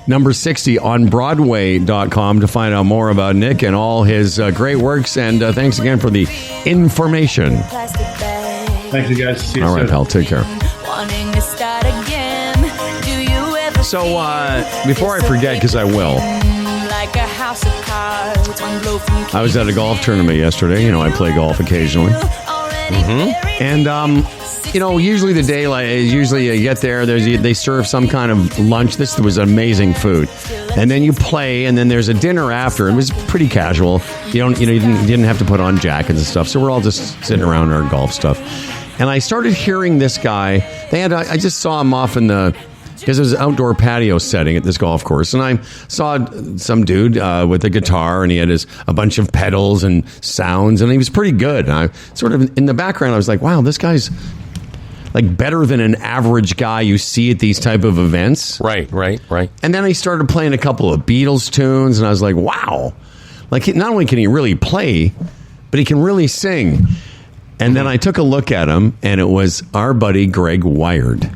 number 60 on Broadway.com to find out more about Nick and all his great works. And thanks again for the information. Thank you, guys. See you all right, soon. pal. Take care. So before I forget, because I will, I was at a golf tournament yesterday. I play golf occasionally. And usually the day, usually you get there, they serve some kind of lunch. This was amazing food, and then you play, and then there's a dinner after. It was pretty casual. You didn't have to put on jackets and stuff. So we're all just sitting around our golf stuff, and I started hearing this guy. I just saw him off because it was an outdoor patio setting at this golf course, and I saw some dude with a guitar, and he had a bunch of pedals and sounds, and he was pretty good. And I sort of in the background, I was like, wow, this guy's like better than an average guy you see at these type of events. Right. And then he started playing a couple of Beatles tunes, and I was like, wow. Like, not only can he really play, but he can really sing. And then I took a look at him, and it was our buddy Greg Wired,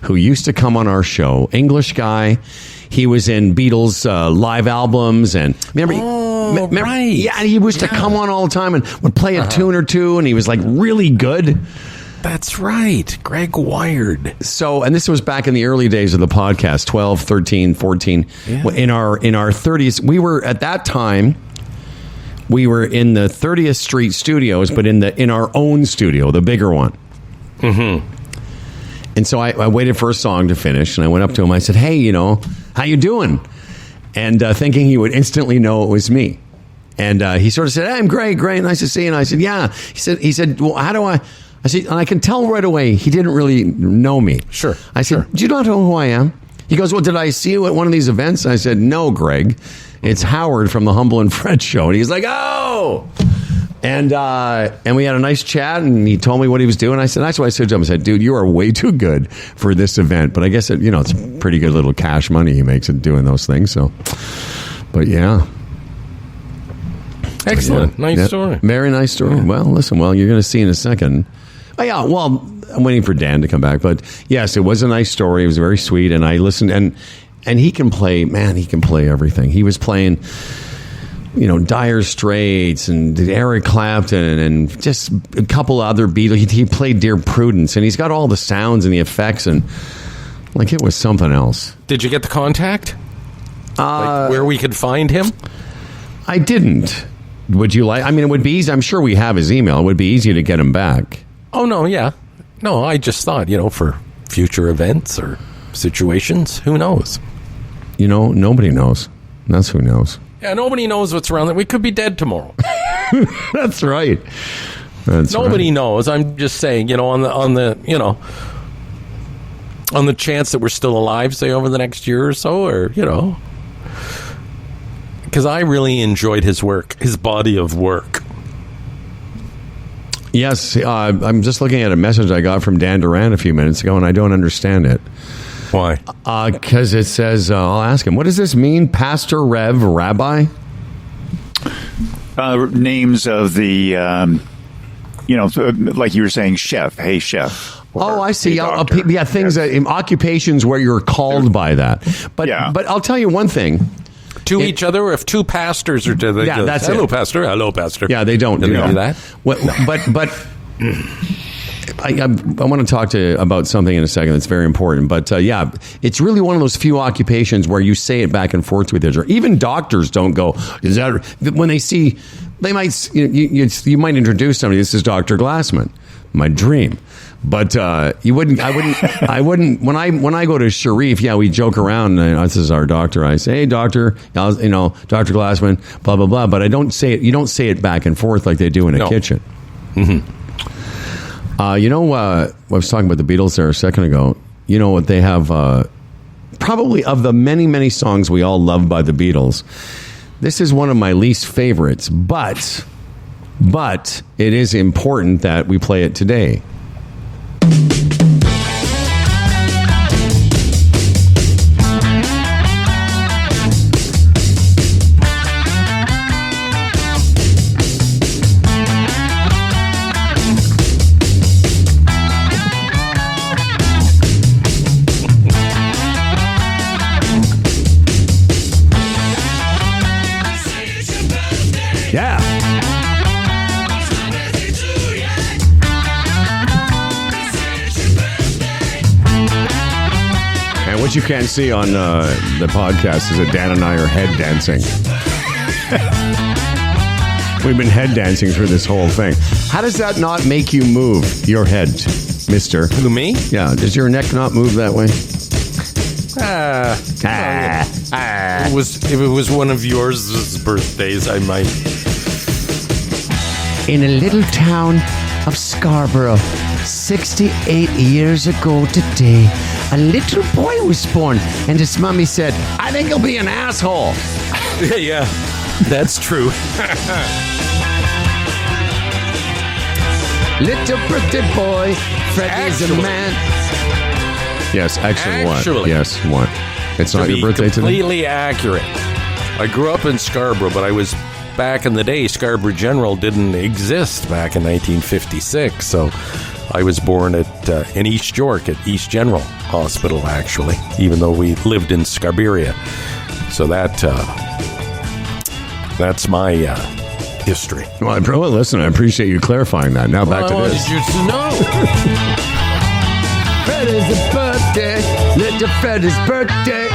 who used to come on our show. English guy. He was in Beatles live albums, and remember, right. Yeah, he used to come on all the time and would play a tune or two, and he was like really good. That's right. Greg Wired. So, and this was back in the early days of the podcast, 12, 13, 14. Yeah. In our 30s, we were at that time, we were in the 30th Street studios, but in our own studio, the bigger one. Mm-hmm. And so I waited for a song to finish, and I went up to him. I said, hey, how you doing? And thinking he would instantly know it was me. And he sort of said, hey, I'm great, nice to see you. And I said, yeah. He said, well, how do I said, and I can tell right away he didn't really know me. Sure. I said, do you not know who I am? He goes, well, did I see you at one of these events? I said, no, Greg. It's Howard from the Humble and Fred show. And he's like, oh. And we had a nice chat, and he told me what he was doing. That's why I said to him, I said, dude, you are way too good for this event. But I guess, it's pretty good little cash money he makes at doing those things. So, but yeah. Excellent. Nice story. Very nice story. Yeah. Well, listen, you're going to see in a second. Oh, yeah, well, I'm waiting for Dan to come back. But yes, it was a nice story. It was very sweet. And I listened, and he can play, man, he can play everything. He was playing, Dire Straits and Eric Clapton and just a couple other Beatles. He played Dear Prudence, and he's got all the sounds and the effects, and like it was something else. Did you get the contact? Where we could find him? I didn't. Would you like? I mean, it would be easy. I'm sure we have his email. It would be easy to get him back. Oh, no, yeah. No, I just thought, for future events or situations, who knows? Nobody knows. That's who knows. Yeah, nobody knows what's around. We could be dead tomorrow. That's right. Nobody knows. I'm just saying, on the chance that we're still alive, say, over the next year or so, or, because I really enjoyed his work, his body of work. Yes, I'm just looking at a message I got from Dan Duran a few minutes ago, and I don't understand it. Why? Because it says, I'll ask him, what does this mean? Pastor, Rev, Rabbi? Names of the, like you were saying, chef. Hey, chef. Oh, I see. Hey, Things that occupations where you're called by that. But I'll tell you one thing. To each other, or if two pastors are to the that's hello, it. Pastor. Hello, Pastor. Yeah, they don't do that. Well, but I want to talk to you about something in a second that's very important. But it's really one of those few occupations where you say it back and forth with each other. Even doctors don't go, is that when they see, they might, you might introduce somebody, this is Dr. Glassman, my dream. But I wouldn't. When I go to Sharif, we joke around. This is our doctor. I say, hey, doctor, Dr. Glassman, blah blah blah. But I don't say it. You don't say it back and forth like they do in a kitchen. Mm-hmm. I was talking about the Beatles there a second ago. You know what they have? Probably of the many songs we all love by the Beatles, this is one of my least favorites. But it is important that we play it today. Yeah. And what you can't see on the podcast is that Dan and I are head dancing. We've been head dancing through this whole thing. How does that not make you move your head, mister? Who, me? Yeah. Does your neck not move that way? If it was one of yours' birthdays, I might. In a little town of Scarborough, 68 years ago today, a little boy was born, and his mommy said, I think he'll be an asshole. Yeah, that's true. little birthday boy, Freddy's a man. Yes, actually, what? Yes, what? It's not To your be birthday today? completely accurate. I grew up in Scarborough, but I was back in the day. Scarborough General didn't exist back in 1956, so I was born in East York at East General Hospital, actually, even though we lived in Scarborough. So that's my history. Well, listen, I appreciate you clarifying that. Now back to this. I wanted you to know. Freddy's birthday. Little Freddy's birthday.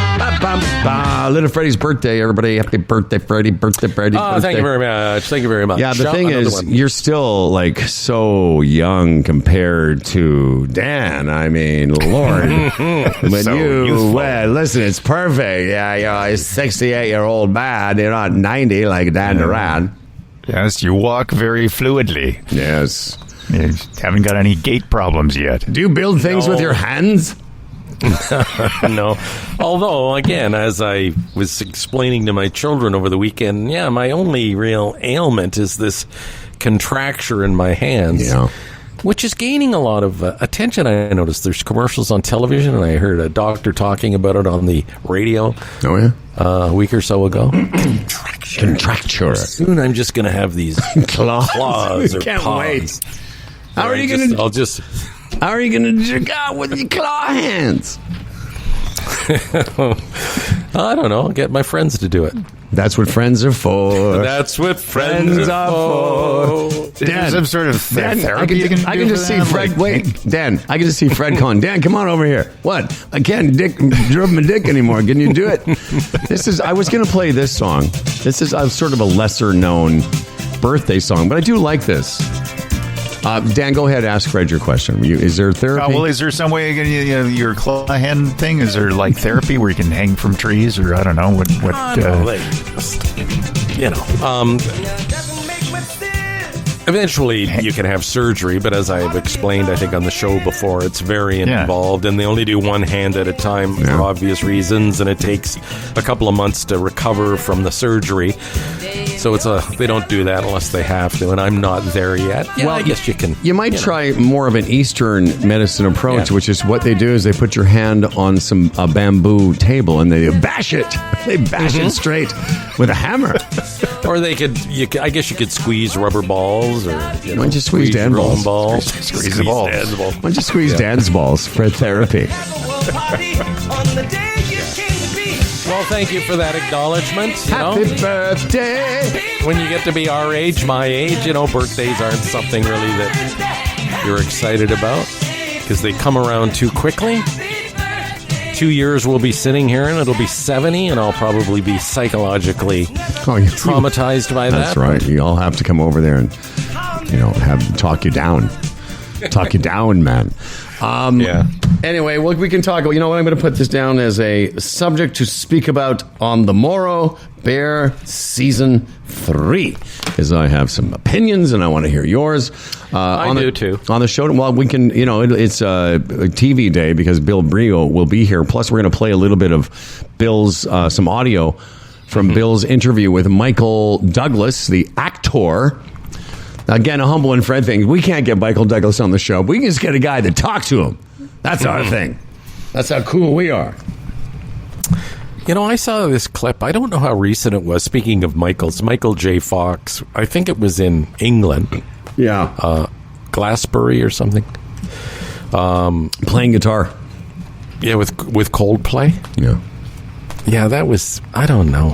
Little Freddy's birthday, everybody. Happy birthday, Freddy. Birthday. Thank you very much. Thank you very much. Yeah, the thing is, you're still like so young compared to Dan. I mean, Lord. When So listen, it's perfect. Yeah, he's 68-year-old man. You're not 90 like Dan Duran. Yes, you walk very fluidly. Yes. You haven't got any gait problems yet. Do you build things with your hands? No. Although, again, as I was explaining to my children over the weekend, my only real ailment is this contracture in my hands, which is gaining a lot of attention. I noticed there's commercials on television, and I heard a doctor talking about it on the radio a week or so ago. Contracture. Soon I'm just going to have these claws or Can't paws. wait. How are you going to... How are you going to jerk out with your claw hands? I don't know. I'll get my friends to do it. That's what friends are for. That's what friends are for. Dan, some sort of therapy you can do I can just see Fred. Wait, Dan. I can just see Fred calling. Dan, come on over here. What? I can't drop my dick anymore. Can you do it? I was going to play this song. This is sort of a lesser known birthday song, but I do like this. Dan, go ahead. Ask Fred your question. Is there therapy? Is there some way your claw hand thing? Is there like therapy where you can hang from trees, or I don't know what? Eventually, you can have surgery, but as I've explained, I think on the show before, it's very involved, and they only do one hand at a time for obvious reasons, and it takes a couple of months to recover from the surgery. So they don't do that unless they have to, and I'm not there yet. Yeah, well, I guess you can. You might try more of an Eastern medicine approach, which is what they do is they put your hand on a bamboo table and they bash it. They bash it straight with a hammer. Or I guess you could squeeze rubber balls, or why don't you squeeze Dan's balls? Squeeze the balls. Why don't you squeeze Dan's balls for therapy? Well, thank you for that acknowledgement. Happy birthday! When you get to be our age, my age, birthdays aren't something really that you're excited about because they come around too quickly. 2 years we'll be sitting here and it'll be 70, and I'll probably be psychologically traumatized by that. That's right. You all have to come over there and talk you down. Talk you down, man. Anyway, we can talk. You know what? I'm going to put this down as a subject to speak about on the morrow. Bear Season 3, because I have some opinions and I want to hear yours. I do too. On the show, well, we can, it's a TV day because Bill Brio will be here. Plus, we're going to play a little bit of Bill's, some audio from Bill's interview with Michael Douglas, the actor. Again, a Humble and Fred thing. We can't get Michael Douglas on the show. But we can just get a guy to talk to him. That's our thing. That's how cool we are. I saw this clip. I don't know how recent it was. Speaking of Michael J. Fox. I think it was in England. Yeah. Glastonbury or something. Playing guitar. Yeah, with Coldplay. Yeah. Yeah, that was, I don't know.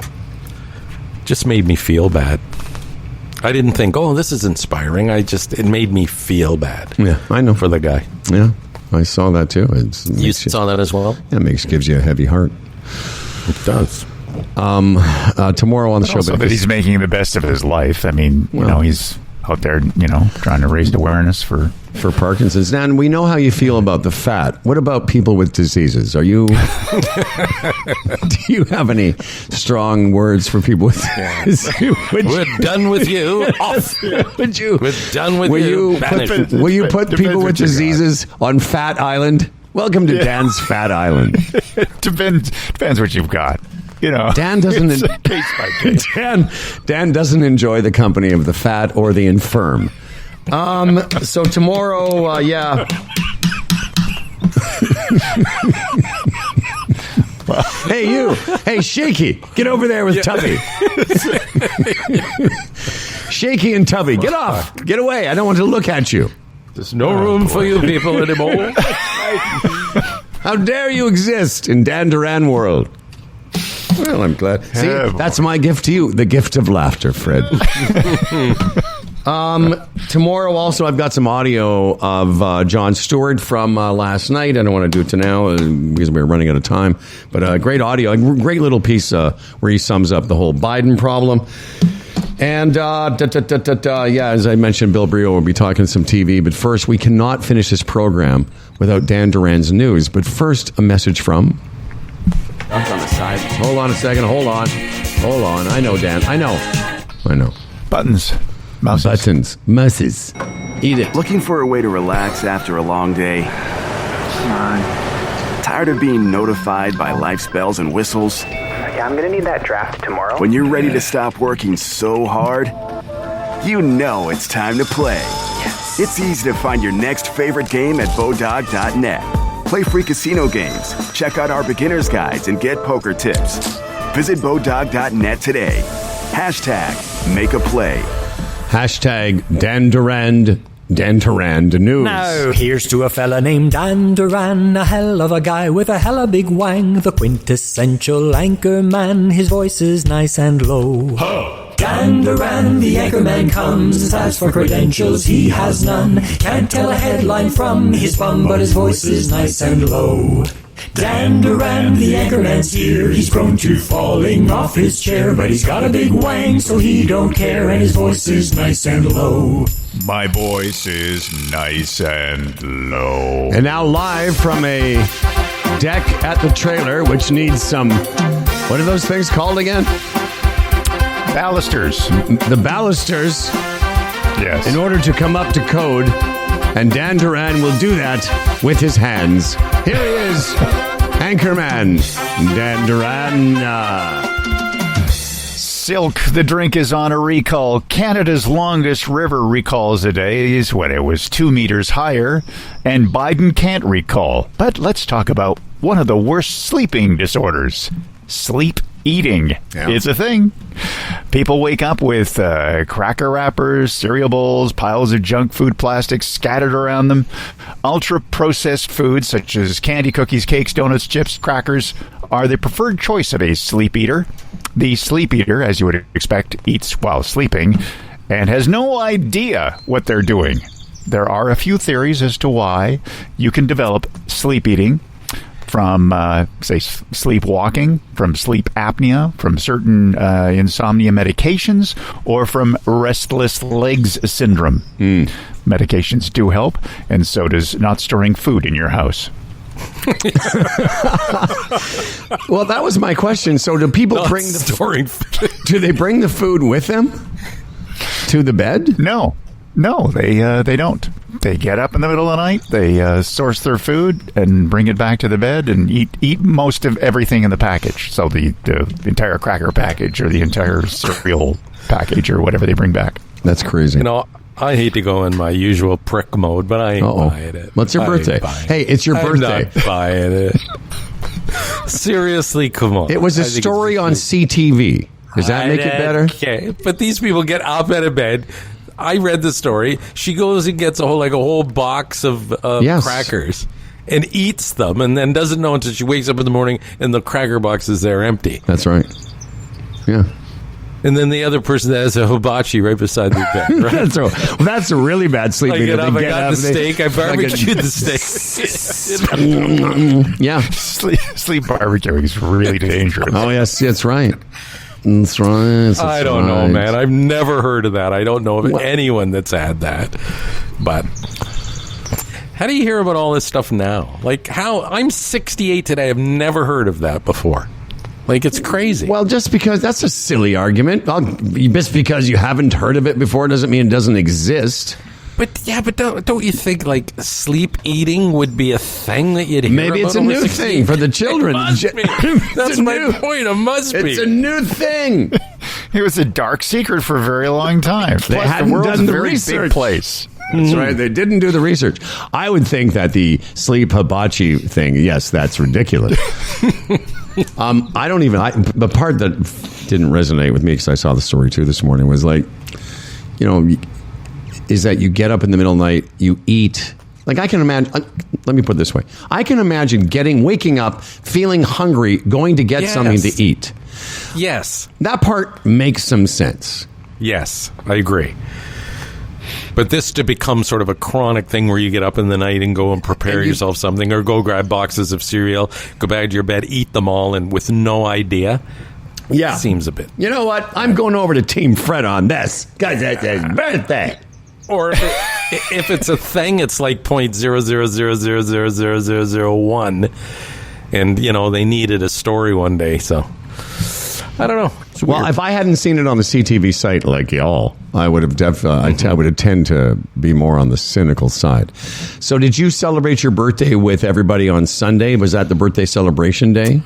Just made me feel bad. I didn't think, this is inspiring. It made me feel bad. Yeah, I know. For the guy. Yeah, I saw that too. You saw that as well? Yeah, gives you a heavy heart. It does. Tomorrow on the show. Also that he's making the best of his life. I mean, he's out there, trying to raise awareness for Parkinson's. And we know how you feel about the fat. What about people with diseases? Are you? Do you have any strong words for people with? We're done with you. Off. Would you? We're done with you. Will you put people with diseases on Fat Island? Welcome to Dan's Fat Island. Depends what you've got. Dan doesn't case by case. Dan doesn't enjoy the company of the fat or the infirm. So tomorrow, Hey, you. Hey, Shaky. Get over there with Tubby. Shaky and Tubby. Get off. Get away. I don't want to look at you. There's no room for you people anymore. How dare you exist in Dan Duran world? Well, I'm glad. See, that's my gift to you. The gift of laughter, Fred. Tomorrow also I've got some audio of Jon Stewart from last night. I don't want to do it to now because we're running out of time. But great audio, a great little piece where he sums up the whole Biden problem. And as I mentioned, Bill Brio will be talking some TV. But first, we cannot finish this program without Dan Duran's news. But first, a message from... That's on the side. Hold on a second. Hold on. I know, Dan. I know. Buttons. Mouses. Buttons. Mouses. Eat it. Looking for a way to relax after a long day? Come on. Tired of being notified by life's bells and whistles? Yeah, I'm gonna need that draft tomorrow. When you're ready to stop working so hard, it's time to play. Yes. It's easy to find your next favorite game at Bodog.net. Play free casino games, check out our beginner's guides, and get poker tips. Visit Bodog.net today. #make a play. Dan Durand news. Now, here's to a fella named Dan Duran, a hell of a guy with a hella big wang, the quintessential anchor man. His voice is nice and low. Dan Duran, the anchorman comes. As for credentials, he has none. Can't tell a headline from his bum, but his voice is nice and low. Dan Duran, the anchorman's here. He's prone to falling off his chair, but he's got a big wang, so he don't care, and his voice is nice and low. My voice is nice and low. And now live from a deck at the trailer, which needs some... What are those things called again? Ballisters. The ballisters. Yes. In order to come up to code. And Dan Duran will do that with his hands. Here he is, Anchorman Dan Duran. Silk, the drink is on a recall. Canada's longest river recalls a day is when it was 2 meters higher, and Biden can't recall. But let's talk about one of the worst sleeping disorders, sleep eating. Yeah. It's a thing. People wake up with cracker wrappers, cereal bowls, piles of junk food plastics scattered around them. Ultra-processed foods such as candy, cookies, cakes, donuts, chips, crackers are the preferred choice of a sleep eater. The sleep eater, as you would expect, eats while sleeping and has no idea what they're doing. There are a few theories as to why you can develop sleep eating from, say, sleepwalking, from sleep apnea, from certain insomnia medications, or from restless legs syndrome. Medications do help, and so does not storing food in your house. Well, that was my question. So do people bring the storing? Do they bring the food with them to the bed? No, they don't. They get up in the middle of the night, they source their food and bring it back to the bed and eat most of everything in the package. So the entire cracker package or the entire cereal package or whatever they bring back. That's crazy. You know, I hate to go in my usual prick mode, but I ain't buying it. What's your birthday? Hey, it's your birthday. I'm not buying it. Seriously, come on. It was a story on CTV. Does that make it better? Okay, but these people get up out of bed. I read the story. She goes and gets a whole box of crackers and eats them, and then doesn't know until she wakes up in the morning and the cracker box is there empty. That's right. Yeah. And then the other person that has a hibachi right beside their bed. Right? that's a really bad sleep. I get up, I got the steak, I barbecued the steak. Yeah. Sleep barbecuing is really dangerous. Oh, yes, that's right. That's right. I don't know, man. I've never heard of that. I don't know of anyone that's had that. But how do you hear about all this stuff now? Like, how? I'm 68 today. I've never heard of that before. Like, it's crazy. Well, just because that's a silly argument. Just because you haven't heard of it before doesn't mean it doesn't exist. But don't you think like sleep eating would be a thing that you'd hear Maybe it's about a new thing for the children. It must be. That's my point. It must be. It's a new thing. It was a dark secret for a very long time. They hadn't done the research. Big place. That's right. They didn't do the research. I would think that the sleep hibachi thing, yes, that's ridiculous. I don't even. The part that didn't resonate with me because I saw the story too this morning was like, is that you get up in the middle of the night, you eat. Like I can imagine. Let me put it this way: I can imagine waking up, feeling hungry, going to get something to eat. Yes, that part makes some sense. Yes, I agree. But this to become sort of a chronic thing where you get up in the night and go and prepare yourself something, or go grab boxes of cereal, go back to your bed, eat them all, and with no idea. Yeah, seems a bit. You know what? I'm going over to Team Fred on this because it's his birthday. Or if it's a thing, it's like 0.000000001, and they needed a story one day, so I don't know. Well, if I hadn't seen it on the CTV site like y'all, I would have I would tend to be more on the cynical side. So, did you celebrate your birthday with everybody on Sunday? Was that the birthday celebration day?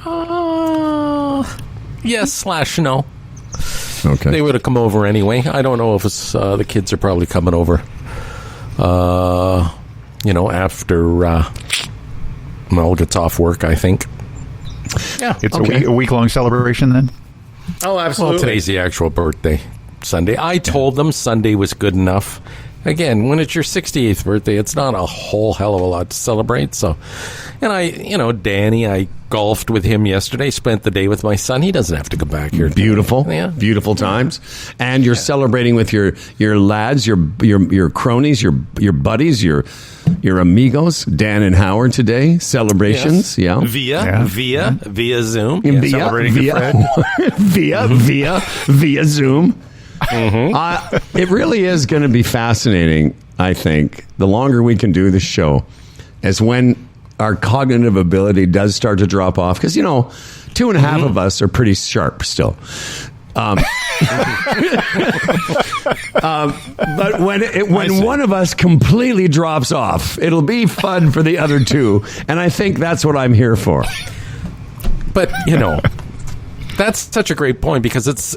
Yes/no. Okay. They would have come over anyway. I don't know if it's the kids are probably coming over. After Mel gets off work, I think. Yeah, it's a week long celebration then. Oh, absolutely. Well, today's the actual birthday, Sunday. I told them Sunday was good enough. Again, when it's your 68th birthday, it's not a whole hell of a lot to celebrate. So, and Danny, I golfed with him yesterday, spent the day with my son. He doesn't have to come back here. Beautiful. Beautiful times. And you're celebrating with your lads, your cronies, your buddies, your amigos, Dan and Howard today. Celebrations. Yes. Yeah. Via Zoom. Celebrating via Zoom. Mm-hmm. It really is going to be fascinating, I think, the longer we can do this show, as when our cognitive ability does start to drop off. Because, 2.5 of us are pretty sharp still. But when one of us completely drops off, it'll be fun for the other two. And I think that's what I'm here for. But, That's such a great point because it's,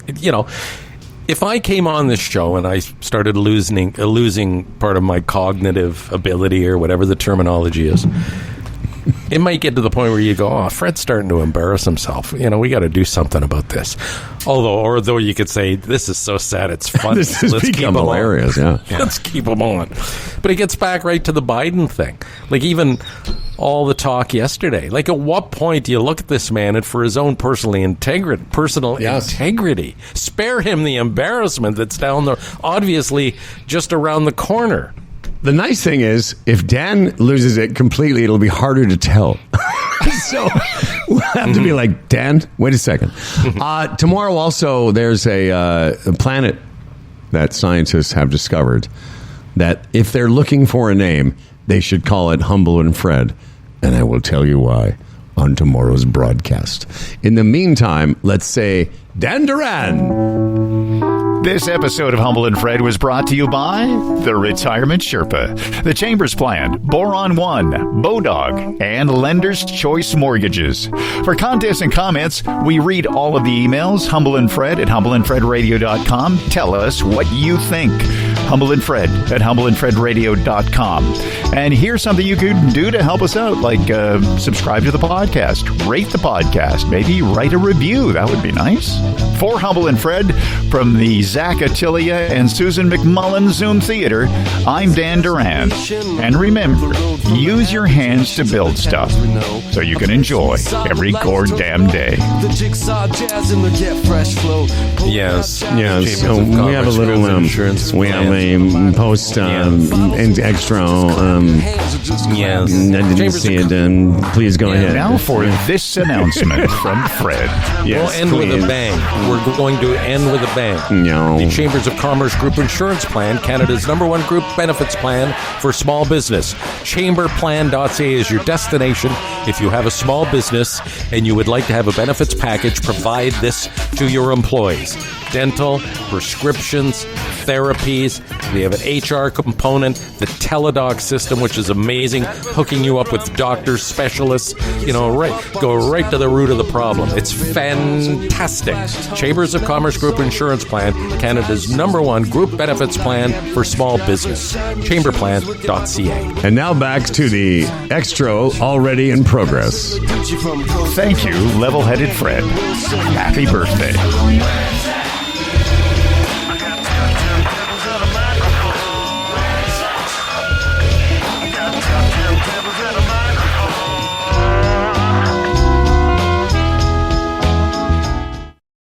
if I came on this show and I started losing part of my cognitive ability or whatever the terminology is, it might get to the point where you go, oh, Fred's starting to embarrass himself. We got to do something about this. Although you could say, this is so sad, it's funny. This has become hilarious, yeah. Let's keep him on. But it gets back right to the Biden thing. Like, even all the talk yesterday. Like, at what point do you look at this man and for his own personal integrity, spare him the embarrassment that's down there, obviously just around the corner? The nice thing is, if Dan loses it completely, it'll be harder to tell. So we'll have to be like, Dan, wait a second. Tomorrow also, there's a planet that scientists have discovered that if they're looking for a name, they should call it Humble and Fred. And I will tell you why on tomorrow's broadcast. In the meantime, let's say Dan Duran. This episode of Humble and Fred was brought to you by the Retirement Sherpa, the Chambers Plan, Boron One, Bodog, and Lender's Choice Mortgages. For contests and comments, we read all of the emails. Humble and Fred at humbleandfredradio.com. Tell us what you think. Humble and Fred at humbleandfredradio.com. And here's something you could do to help us out, like subscribe to the podcast, rate the podcast, maybe write a review. That would be nice. For Humble and Fred, from the Zach Attilia and Susan McMullen Zoom Theater, I'm Dan Duran. And remember, use your hands to build stuff so you can enjoy every goddamn day. Yes. So we have a little insurance. We have a post extra. Yes. I didn't see it. Please go ahead. Now for this announcement from Fred. We'll end with a bang. We're going to end with a bang. No. The Chambers of Commerce Group Insurance Plan, Canada's #1 group benefits plan for small business. Chamberplan.ca is your destination. If you have a small business and you would like to have a benefits package, provide this to your employees. Dental, prescriptions, therapies. They have an HR component, the Teledoc system, which is amazing, hooking you up with doctors, specialists, go right to the root of the problem. It's fantastic. Chambers of Commerce Group Insurance Plan, Canada's #1 group benefits plan for small business. Chamberplan.ca. And now back to the extra already in progress. Thank you, level-headed Fred. Happy birthday.